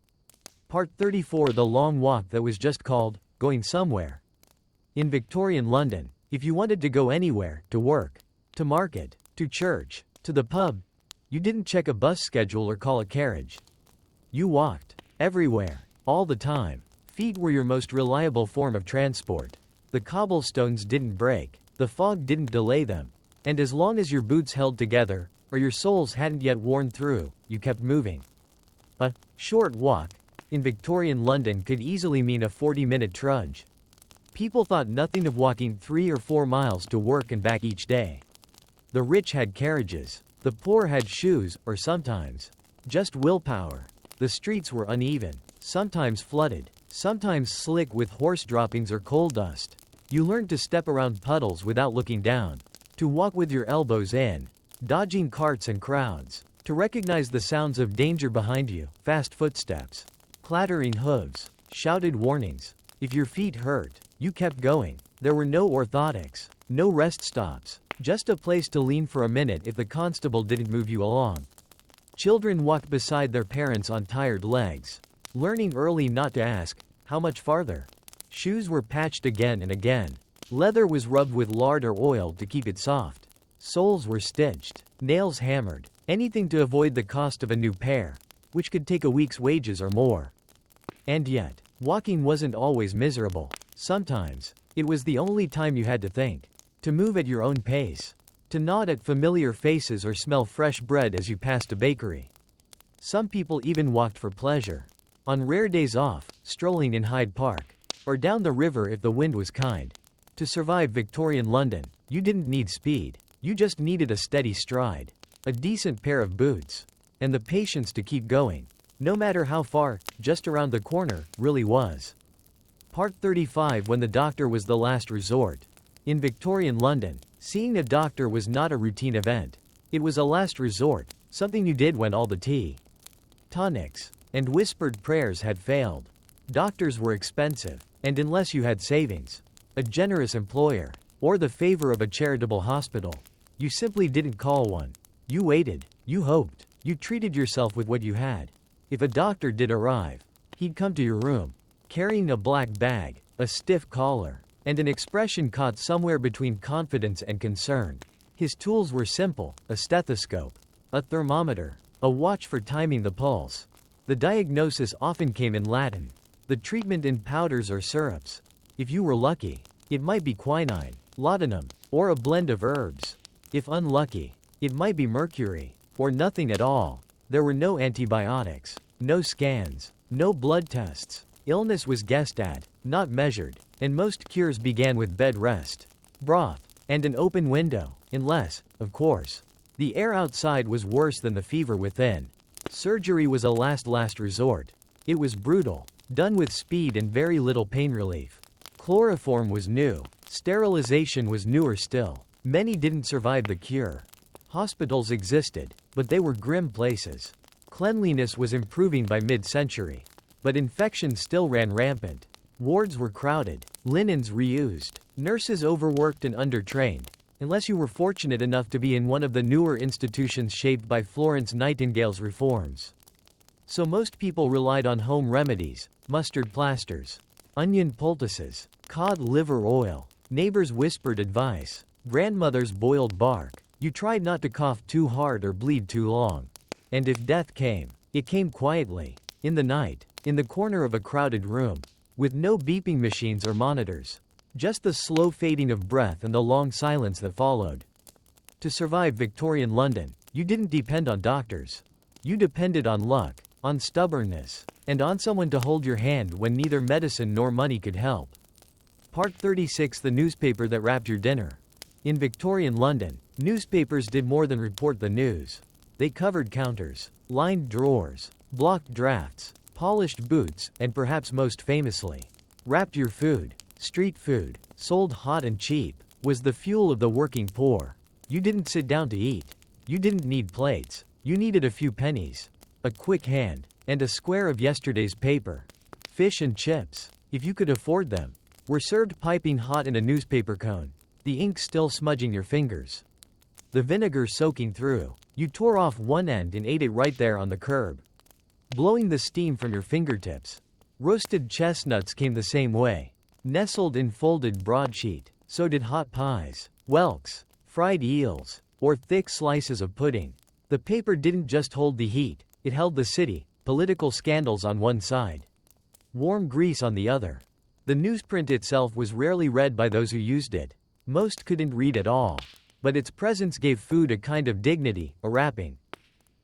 Part 34: The long walk that was just called going somewhere. In Victorian London, if you wanted to go anywhere, to work, to market, to church, to the pub, you didn't check a bus schedule or call a carriage. You walked, everywhere, all the time. Feet were your most reliable form of transport. The cobblestones didn't break, the fog didn't delay them, and as long as your boots held together, or your soles hadn't yet worn through, you kept moving. A short walk in Victorian London could easily mean a 40-minute trudge. People thought nothing of walking 3 or 4 miles to work and back each day. The rich had carriages, the poor had shoes, or sometimes just willpower. The streets were uneven, sometimes flooded, sometimes slick with horse droppings or coal dust. You learned to step around puddles without looking down, to walk with your elbows in, dodging carts and crowds, to recognize the sounds of danger behind you, fast footsteps, clattering hooves, shouted warnings. If your feet hurt, you kept going. There were no orthotics, no rest stops, just a place to lean for a minute if the constable didn't move you along. Children walked beside their parents on tired legs, learning early not to ask, how much farther? Shoes were patched again and again. Leather was rubbed with lard or oil to keep it soft. Soles were stitched, nails hammered, anything to avoid the cost of a new pair, which could take a week's wages or more. And yet, walking wasn't always miserable. Sometimes, it was the only time you had to think, to move at your own pace, to nod at familiar faces or smell fresh bread as you passed a bakery. Some people even walked for pleasure. On rare days off, strolling in Hyde Park, or down the river if the wind was kind. To survive Victorian London, you didn't need speed. You just needed a steady stride, a decent pair of boots, and the patience to keep going. No matter how far, just around the corner, really was. Part 35: When the doctor was the last resort. In Victorian London, seeing a doctor was not a routine event. It was a last resort, something you did when all the tea, tonics, and whispered prayers had failed. Doctors were expensive, and unless you had savings, a generous employer, or the favor of a charitable hospital, you simply didn't call one. You waited, you hoped, you treated yourself with what you had. If a doctor did arrive, he'd come to your room, carrying a black bag, a stiff collar, and an expression caught somewhere between confidence and concern. His tools were simple: a stethoscope, a thermometer, a watch for timing the pulse. The diagnosis often came in Latin. The treatment in powders or syrups. If you were lucky, it might be quinine, laudanum, or a blend of herbs. If unlucky, it might be mercury, or nothing at all. There were no antibiotics, no scans, no blood tests. Illness was guessed at, not measured, and most cures began with bed rest, broth, and an open window, unless, of course, the air outside was worse than the fever within. Surgery was a last resort. It was brutal, done with speed and very little pain relief. Chloroform was new. Sterilization was newer still. Many didn't survive the cure. Hospitals existed, but they were grim places. Cleanliness was improving by mid-century, but infection still ran rampant. Wards were crowded, linens reused, nurses overworked and undertrained, unless you were fortunate enough to be in one of the newer institutions shaped by Florence Nightingale's reforms. So most people relied on home remedies: mustard plasters, onion poultices, cod liver oil. Neighbors whispered advice. Grandmother's boiled bark. You tried not to cough too hard or bleed too long. And if death came, it came quietly, in the night, in the corner of a crowded room, with no beeping machines or monitors. Just the slow fading of breath and the long silence that followed. To survive Victorian London, you didn't depend on doctors. You depended on luck, on stubbornness, and on someone to hold your hand when neither medicine nor money could help. Part 36: The newspaper that wrapped your dinner. In Victorian London, newspapers did more than report the news. They covered counters, lined drawers, blocked drafts, polished boots, and perhaps most famously, wrapped your food. Street food, sold hot and cheap, was the fuel of the working poor. You didn't sit down to eat. You didn't need plates. You needed a few pennies, a quick hand, and a square of yesterday's paper. Fish and chips, if you could afford them, were served piping hot in a newspaper cone, the ink still smudging your fingers. The vinegar soaking through. You tore off one end and ate it right there on the curb, blowing the steam from your fingertips. Roasted chestnuts came the same way, nestled in folded broadsheet. So did hot pies, whelks, fried eels, or thick slices of pudding. The paper didn't just hold the heat, it held the city, political scandals on one side, warm grease on the other. The newsprint itself was rarely read by those who used it. Most couldn't read at all. But its presence gave food a kind of dignity, a wrapping,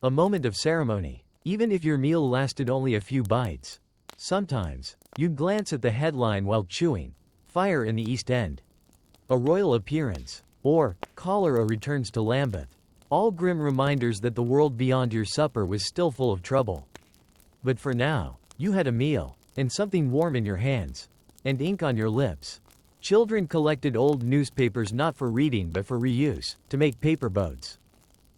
a moment of ceremony, even if your meal lasted only a few bites. Sometimes, you'd glance at the headline while chewing, "Fire in the East End," "A Royal Appearance," or "Cholera Returns to Lambeth," all grim reminders that the world beyond your supper was still full of trouble. But for now, you had a meal, and something warm in your hands, and ink on your lips. Children collected old newspapers not for reading but for reuse, to make paper boats,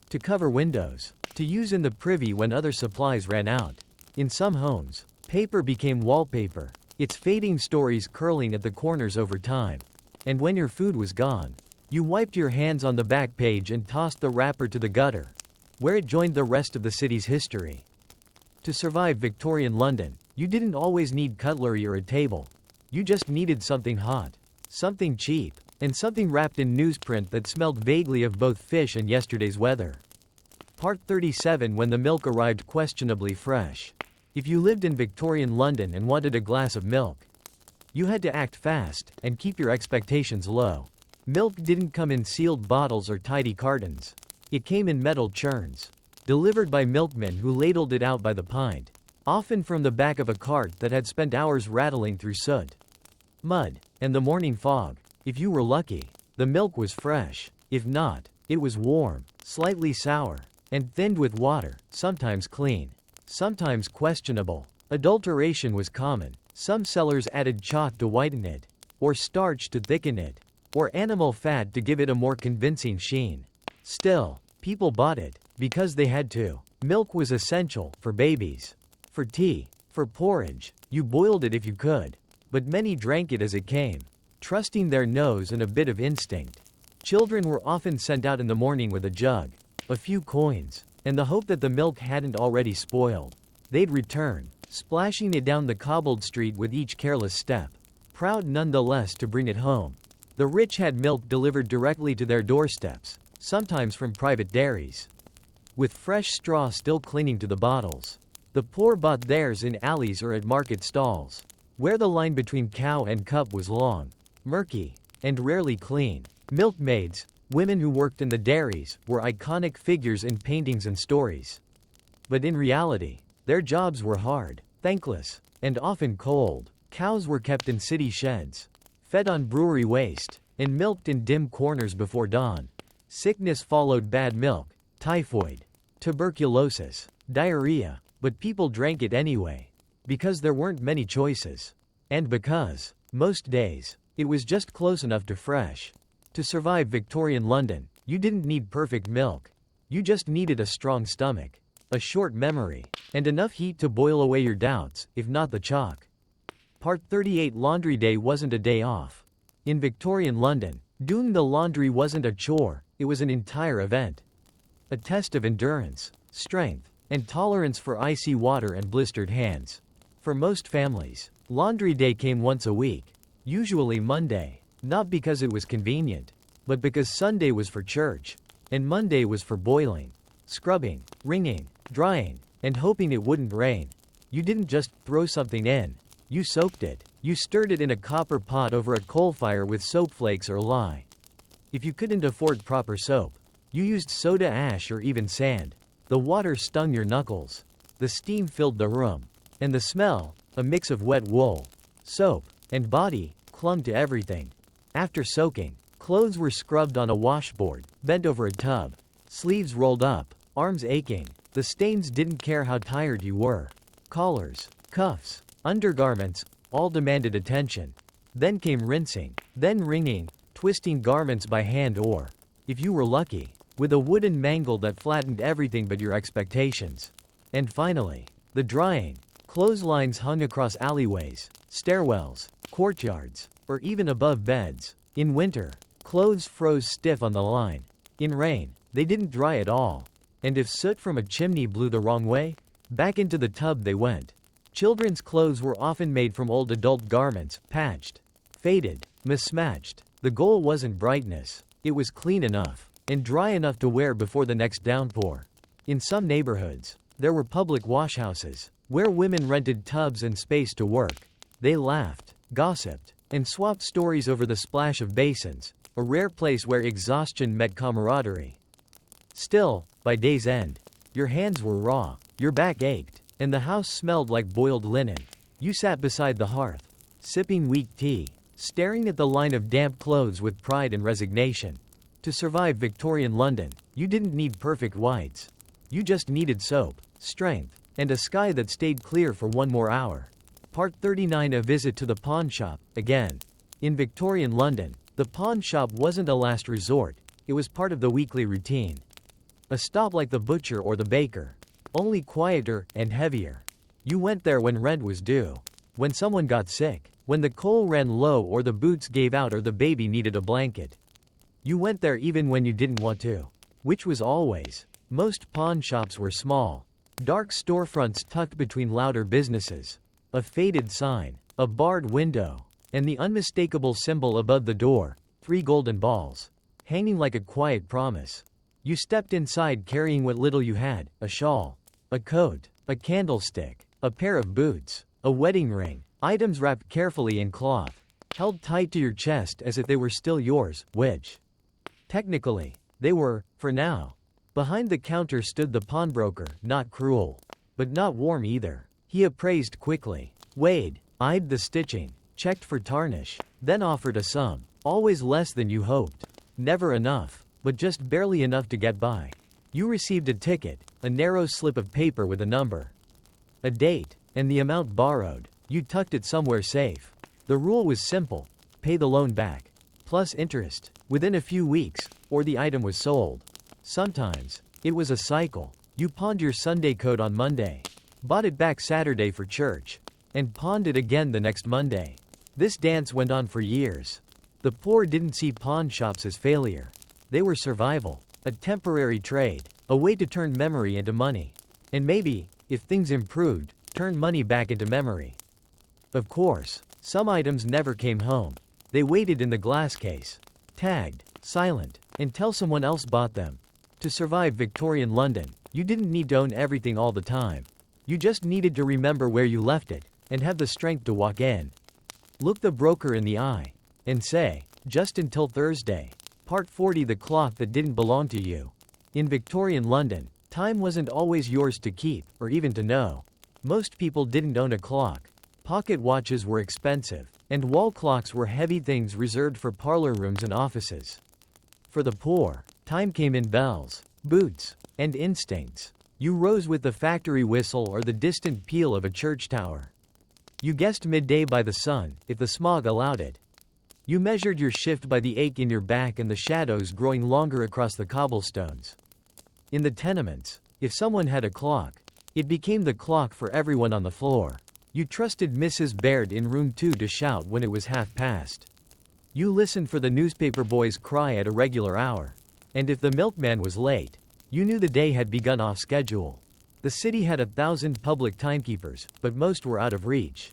to cover windows, to use in the privy when other supplies ran out. In some homes, paper became wallpaper, its fading stories curling at the corners over time. And when your food was gone, you wiped your hands on the back page and tossed the wrapper to the gutter, where it joined the rest of the city's history. To survive Victorian London, you didn't always need cutlery or a table. You just needed something hot, something cheap, and something wrapped in newsprint that smelled vaguely of both fish and yesterday's weather. Part 37: When the milk arrived questionably fresh. If you lived in Victorian London and wanted a glass of milk, you had to act fast and keep your expectations low. Milk didn't come in sealed bottles or tidy cartons. It came in metal churns, delivered by milkmen who ladled it out by the pint, often from the back of a cart that had spent hours rattling through soot, mud, and the morning fog. If you were lucky, the milk was fresh. If not, it was warm, slightly sour, and thinned with water, sometimes clean, sometimes questionable. Adulteration was common. Some sellers added chalk to whiten it, or starch to thicken it, or animal fat to give it a more convincing sheen. Still, people bought it, because they had to. Milk was essential, for babies, for tea, for porridge. You boiled it if you could. But many drank it as it came, trusting their nose and a bit of instinct. Children were often sent out in the morning with a jug, a few coins, and the hope that the milk hadn't already spoiled. They'd return, splashing it down the cobbled street with each careless step, proud nonetheless to bring it home. The rich had milk delivered directly to their doorsteps, sometimes from private dairies, with fresh straw still clinging to the bottles. The poor bought theirs in alleys or at market stalls, where the line between cow and cup was long, murky, and rarely clean. Milkmaids, women who worked in the dairies, were iconic figures in paintings and stories. But in reality, their jobs were hard, thankless, and often cold. Cows were kept in city sheds, fed on brewery waste, and milked in dim corners before dawn. Sickness followed bad milk, typhoid, tuberculosis, diarrhea, but people drank it anyway. Because there weren't many choices. And because, most days, it was just close enough to fresh. To survive Victorian London, you didn't need perfect milk. You just needed a strong stomach, a short memory, and enough heat to boil away your doubts, if not the chalk. Part 38: Laundry day wasn't a day off. In Victorian London, doing the laundry wasn't a chore, it was an entire event. A test of endurance, strength, and tolerance for icy water and blistered hands. For most families, laundry day came once a week, usually Monday, not because it was convenient, but because Sunday was for church, and Monday was for boiling, scrubbing, wringing, drying, and hoping it wouldn't rain. You didn't just throw something in. You soaked it. You stirred it in a copper pot over a coal fire with soap flakes or lye. If you couldn't afford proper soap, you used soda ash or even sand. The water stung your knuckles. The steam filled the room. And the smell, a mix of wet wool, soap, and body, clung to everything. After soaking, clothes were scrubbed on a washboard, bent over a tub, sleeves rolled up, arms aching. The stains didn't care how tired you were. Collars, cuffs, undergarments, all demanded attention. Then came rinsing, then wringing, twisting garments by hand or, if you were lucky, with a wooden mangle that flattened everything but your expectations. And finally, the drying. Clotheslines hung across alleyways, stairwells, courtyards, or even above beds. In winter, clothes froze stiff on the line. In rain, they didn't dry at all. And if soot from a chimney blew the wrong way, back into the tub they went. Children's clothes were often made from old adult garments, patched, faded, mismatched. The goal wasn't brightness. It was clean enough and dry enough to wear before the next downpour. In some neighborhoods, there were public washhouses, where women rented tubs and space to work. They laughed, gossiped, and swapped stories over the splash of basins, a rare place where exhaustion met camaraderie. Still, by day's end, your hands were raw, your back ached, and the house smelled like boiled linen. You sat beside the hearth, sipping weak tea, staring at the line of damp clothes with pride and resignation. To survive Victorian London, you didn't need perfect whites. You just needed soap, strength, and a sky that stayed clear for one more hour. Part 39: A visit to the pawn shop, again. In Victorian London, the pawn shop wasn't a last resort, it was part of the weekly routine. A stop like the butcher or the baker, only quieter and heavier. You went there when rent was due, when someone got sick, when the coal ran low or the boots gave out or the baby needed a blanket. You went there even when you didn't want to, which was always. Most pawn shops were small, dark storefronts tucked between louder businesses. A faded sign, a barred window, and the unmistakable symbol above the door, 3 golden balls, hanging like a quiet promise. You stepped inside carrying what little you had, a shawl, a coat, a candlestick, a pair of boots, a wedding ring, items wrapped carefully in cloth, held tight to your chest as if they were still yours, which, technically, they were, for now. Behind the counter stood the pawnbroker, not cruel, but not warm either. He appraised quickly, weighed, eyed the stitching, checked for tarnish, then offered a sum, always less than you hoped. Never enough, but just barely enough to get by. You received a ticket, a narrow slip of paper with a number, a date, and the amount borrowed. You tucked it somewhere safe. The rule was simple: pay the loan back, plus interest, within a few weeks, or the item was sold. Sometimes, it was a cycle. You pawned your Sunday coat on Monday, bought it back Saturday for church, and pawned it again the next Monday. This dance went on for years. The poor didn't see pawn shops as failure. They were survival, a temporary trade, a way to turn memory into money. And maybe, if things improved, turn money back into memory. Of course, some items never came home. They waited in the glass case, tagged, silent, until someone else bought them. To survive Victorian London, you didn't need to own everything all the time. You just needed to remember where you left it, and have the strength to walk in. Look the broker in the eye, and say, just until Thursday. Part 40: The clock that didn't belong to you. In Victorian London, time wasn't always yours to keep, or even to know. Most people didn't own a clock. Pocket watches were expensive, and wall clocks were heavy things reserved for parlor rooms and offices. For the poor, time came in bells, boots, and instincts. You rose with the factory whistle or the distant peal of a church tower. You guessed midday by the sun, if the smog allowed it. You measured your shift by the ache in your back and the shadows growing longer across the cobblestones. In the tenements, if someone had a clock, it became the clock for everyone on the floor. You trusted Mrs. Baird in room 2 to shout when it was 1/2 past. You listened for the newspaper boy's cry at a regular hour. And if the milkman was late, you knew the day had begun off schedule. The city had 1,000 public timekeepers, but most were out of reach.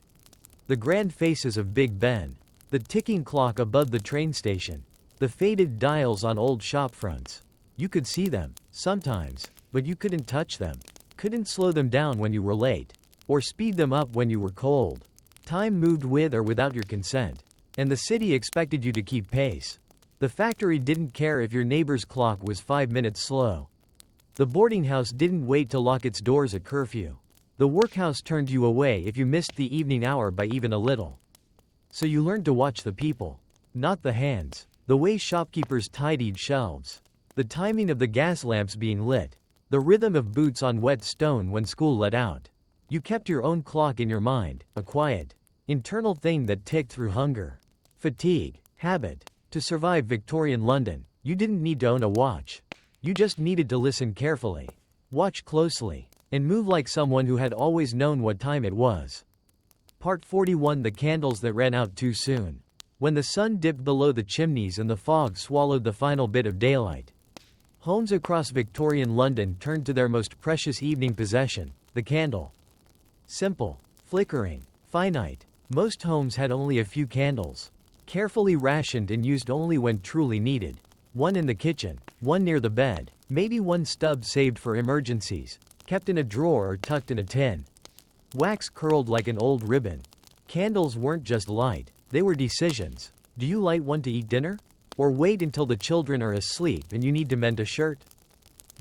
The grand faces of Big Ben, the ticking clock above the train station, The faded dials on old shop fronts. You could see them, sometimes, but you couldn't touch them. Couldn't slow them down when you were late. Or speed them up when you were cold. Time moved with or without your consent. And the city expected you to keep pace. The factory didn't care if your neighbor's clock was 5 minutes slow. The boarding house didn't wait to lock its doors at curfew. The workhouse turned you away if you missed the evening hour by even a little. So you learned to watch the people, not the hands. The way shopkeepers tidied shelves. The timing of the gas lamps being lit. The rhythm of boots on wet stone when school let out. You kept your own clock in your mind, a quiet, internal thing that ticked through hunger, fatigue, habit. To survive Victorian London, you didn't need to own a watch. You just needed to listen carefully, watch closely, and move like someone who had always known what time it was. Part 41. The candles that ran out too soon. When the sun dipped below the chimneys and the fog swallowed the final bit of daylight. Homes across Victorian London turned to their most precious evening possession, the candle. Simple, flickering, finite. Most homes had only a few candles. Carefully rationed and used only when truly needed. One in the kitchen, one near the bed, maybe one stub saved for emergencies, kept in a drawer or tucked in a tin. Wax curled like an old ribbon. Candles weren't just light, they were decisions. Do you light one to eat dinner? Or wait until the children are asleep and you need to mend a shirt?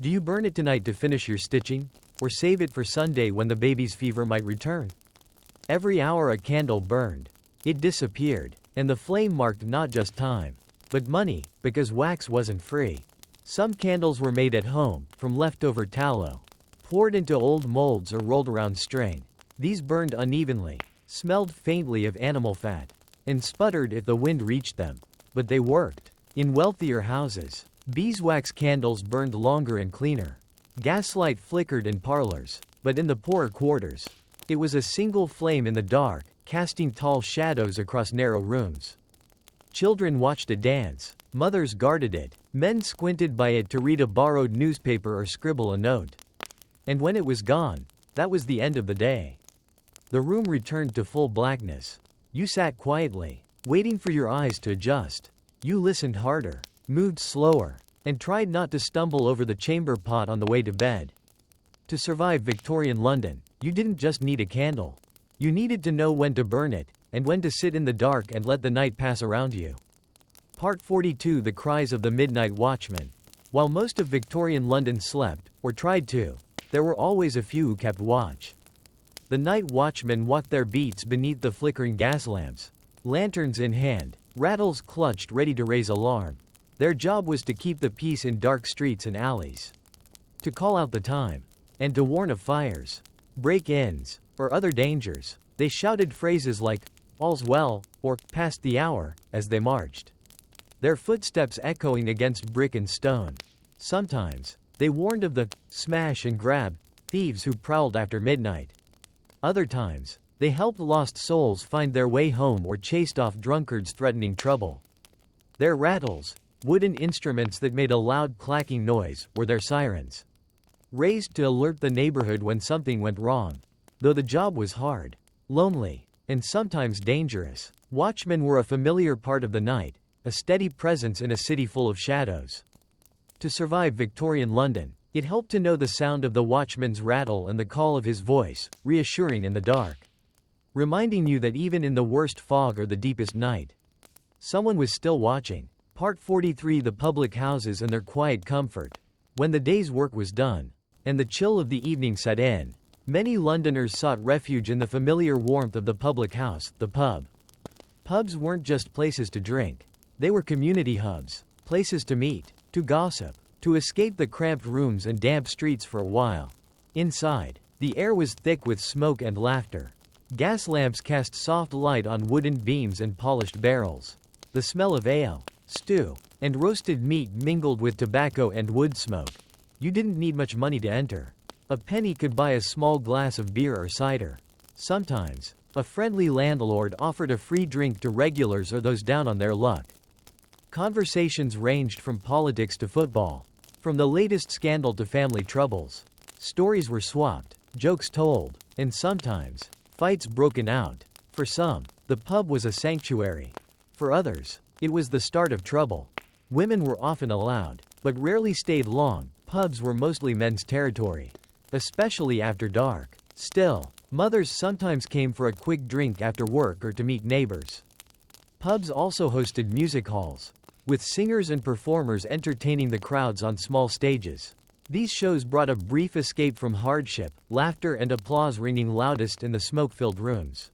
Do you burn it tonight to finish your stitching? Or save it for Sunday when the baby's fever might return? Every hour a candle burned. It disappeared. And the flame marked not just time, but money, because wax wasn't free. Some candles were made at home, from leftover tallow, poured into old molds or rolled around string. These burned unevenly, smelled faintly of animal fat, and sputtered if the wind reached them. But they worked. In wealthier houses, beeswax candles burned longer and cleaner. Gaslight flickered in parlors, but in the poorer quarters, it was a single flame in the dark, casting tall shadows across narrow rooms. Children watched it dance. Mothers guarded it. Men squinted by it to read a borrowed newspaper or scribble a note. And when it was gone, that was the end of the day. The room returned to full blackness. You sat quietly, waiting for your eyes to adjust. You listened harder, moved slower, and tried not to stumble over the chamber pot on the way to bed. To survive Victorian London, you didn't just need a candle. You needed to know when to burn it, and when to sit in the dark and let the night pass around you. Part 42. The cries of the midnight watchman. While most of Victorian London slept, or tried to, there were always a few who kept watch. The night watchmen walked their beats beneath the flickering gas lamps, lanterns in hand, rattles clutched ready to raise alarm. Their job was to keep the peace in dark streets and alleys. To call out the time, and to warn of fires, break-ins, or other dangers. They shouted phrases like, "All's well," or "Past the hour," as they marched. Their footsteps echoing against brick and stone. Sometimes, they warned of the smash and grab thieves who prowled after midnight. Other times, they helped lost souls find their way home or chased off drunkards threatening trouble. Their rattles, wooden instruments that made a loud clacking noise, were their sirens. Raised to alert the neighborhood when something went wrong. Though the job was hard, lonely, and sometimes dangerous, watchmen were a familiar part of the night, a steady presence in a city full of shadows. To survive Victorian London, it helped to know the sound of the watchman's rattle and the call of his voice, reassuring in the dark. Reminding you that even in the worst fog or the deepest night, someone was still watching. Part 43. The public houses and their quiet comfort. When the day's work was done, and the chill of the evening set in, many Londoners sought refuge in the familiar warmth of the public house, the pub. Pubs weren't just places to drink. They were community hubs, places to meet, to gossip, to escape the cramped rooms and damp streets for a while. Inside, the air was thick with smoke and laughter. Gas lamps cast soft light on wooden beams and polished barrels. The smell of ale, stew, and roasted meat mingled with tobacco and wood smoke. You didn't need much money to enter. A penny could buy a small glass of beer or cider. Sometimes, a friendly landlord offered a free drink to regulars or those down on their luck. Conversations ranged from politics to football, from the latest scandal to family troubles. Stories were swapped, jokes told, and sometimes, fights broken out. For some, the pub was a sanctuary. For others, it was the start of trouble. Women were often allowed, but rarely stayed long. Pubs were mostly men's territory, especially after dark. Still, mothers sometimes came for a quick drink after work or to meet neighbors. Pubs also hosted music halls, with singers and performers entertaining the crowds on small stages. These shows brought a brief escape from hardship, laughter and applause ringing loudest in the smoke-filled rooms.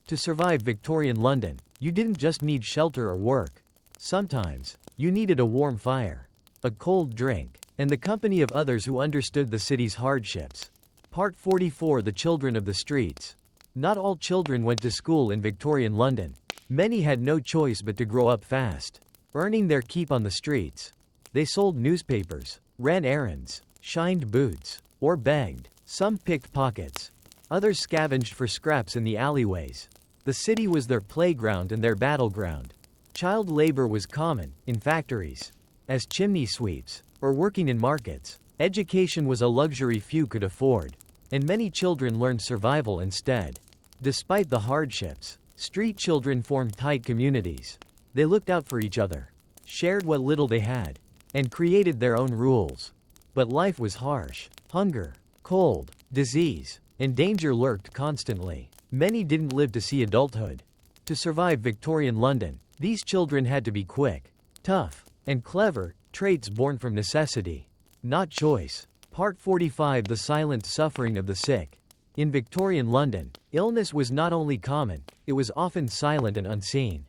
To survive Victorian London, you didn't just need shelter or work. Sometimes, you needed a warm fire, a cold drink, and the company of others who understood the city's hardships. Part 44: The Children of the Streets. Not all children went to school in Victorian London. Many had no choice but to grow up fast, earning their keep on the streets. They sold newspapers, ran errands, shined boots, or begged. Some picked pockets. Others scavenged for scraps in the alleyways. The city was their playground and their battleground. Child labor was common, in factories, as chimney sweeps, or working in markets. Education was a luxury few could afford, and many children learned survival instead. Despite the hardships, street children formed tight communities. They looked out for each other, shared what little they had, and created their own rules. But life was harsh. Hunger, cold, disease, and danger lurked constantly. Many didn't live to see adulthood. To survive Victorian London, these children had to be quick, tough, and clever, traits born from necessity, not choice. Part 45: The Silent Suffering of the Sick. In Victorian London, illness was not only common, it was often silent and unseen.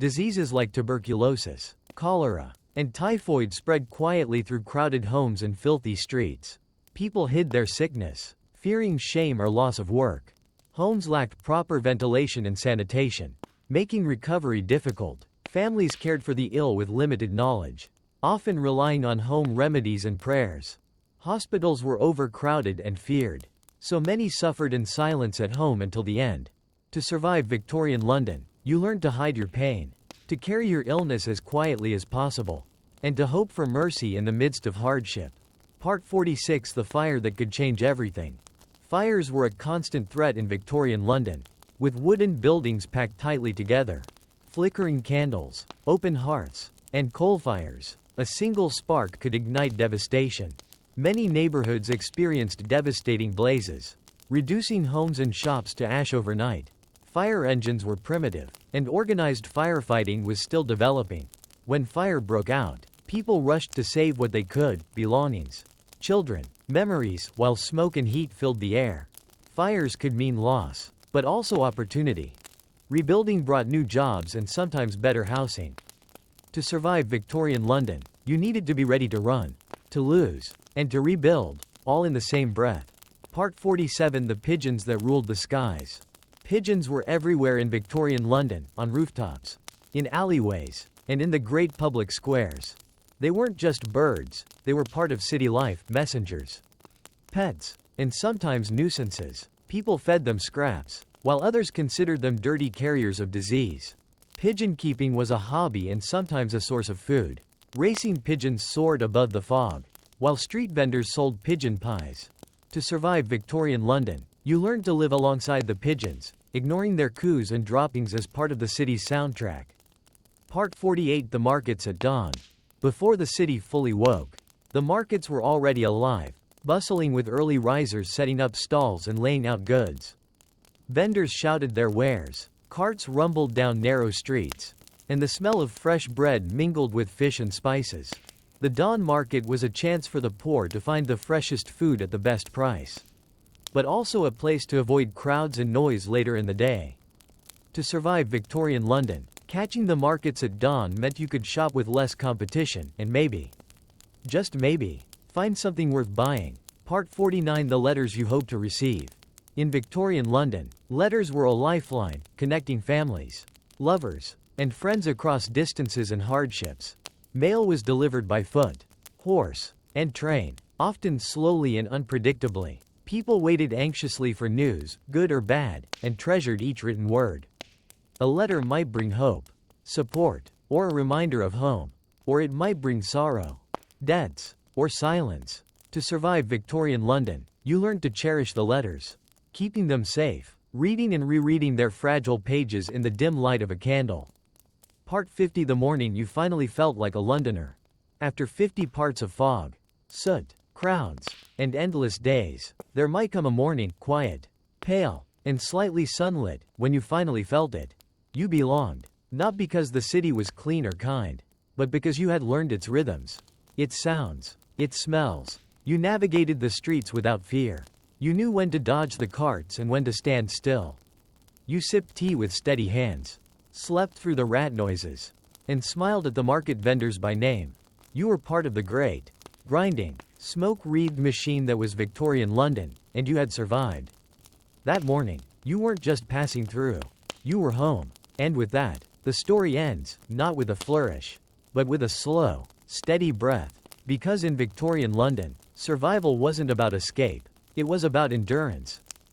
Diseases like tuberculosis, cholera, and typhoid spread quietly through crowded homes and filthy streets. People hid their sickness, fearing shame or loss of work. Homes lacked proper ventilation and sanitation, making recovery difficult. Families cared for the ill with limited knowledge, often relying on home remedies and prayers. Hospitals were overcrowded and feared, so many suffered in silence at home until the end. To survive Victorian London, you learned to hide your pain, to carry your illness as quietly as possible, and to hope for mercy in the midst of hardship. Part 46: The Fire That Could Change Everything. Fires were a constant threat in Victorian London, with wooden buildings packed tightly together. Flickering candles, open hearths, and coal fires. A single spark could ignite devastation. Many neighborhoods experienced devastating blazes, reducing homes and shops to ash overnight. Fire engines were primitive, and organized firefighting was still developing. When fire broke out, people rushed to save what they could: belongings, children, memories, while smoke and heat filled the air. Fires could mean loss, but also opportunity. Rebuilding brought new jobs and sometimes better housing. To survive Victorian London, you needed to be ready to run, to lose, and to rebuild, all in the same breath. Part 47: The Pigeons That Ruled the Skies. Pigeons were everywhere in Victorian London, on rooftops, in alleyways, and in the great public squares. They weren't just birds, they were part of city life, messengers, pets, and sometimes nuisances. People fed them scraps, while others considered them dirty carriers of disease. Pigeon keeping was a hobby and sometimes a source of food. Racing pigeons soared above the fog, while street vendors sold pigeon pies. To survive Victorian London, you learned to live alongside the pigeons, ignoring their coos and droppings as part of the city's soundtrack. Part 48: The Markets at Dawn. Before the city fully woke, the markets were already alive, bustling with early risers setting up stalls and laying out goods. Vendors shouted their wares, carts rumbled down narrow streets, and the smell of fresh bread mingled with fish and spices. The dawn market was a chance for the poor to find the freshest food at the best price, but also a place to avoid crowds and noise later in the day. To survive Victorian London, catching the markets at dawn meant you could shop with less competition and maybe, just maybe, find something worth buying. Part 49: The Letters You Hope to Receive. In Victorian London, letters were a lifeline, connecting families, lovers, and friends across distances and hardships. Mail was delivered by foot, horse, and train, often slowly and unpredictably. People waited anxiously for news, good or bad, and treasured each written word. A letter might bring hope, support, or a reminder of home, or it might bring sorrow, debts, or silence. To survive Victorian London, you learned to cherish the letters, keeping them safe, reading and rereading their fragile pages in the dim light of a candle. Part 50. The morning you finally felt like a Londoner. After 50 parts of fog, soot, crowds, and endless days, there might come a morning, quiet, pale, and slightly sunlit, when you finally felt it. You belonged. Not because the city was clean or kind, but because you had learned its rhythms, its sounds, its smells. You navigated the streets without fear. You knew when to dodge the carts and when to stand still. You sipped tea with steady hands, slept through the rat noises, and smiled at the market vendors by name. You were part of the great, grinding, smoke-wreathed machine that was Victorian London, and you had survived. That morning, you weren't just passing through. You were home. And with that, the story ends, not with a flourish, but with a slow, steady breath. Because in Victorian London, survival wasn't about escape, it was about endurance.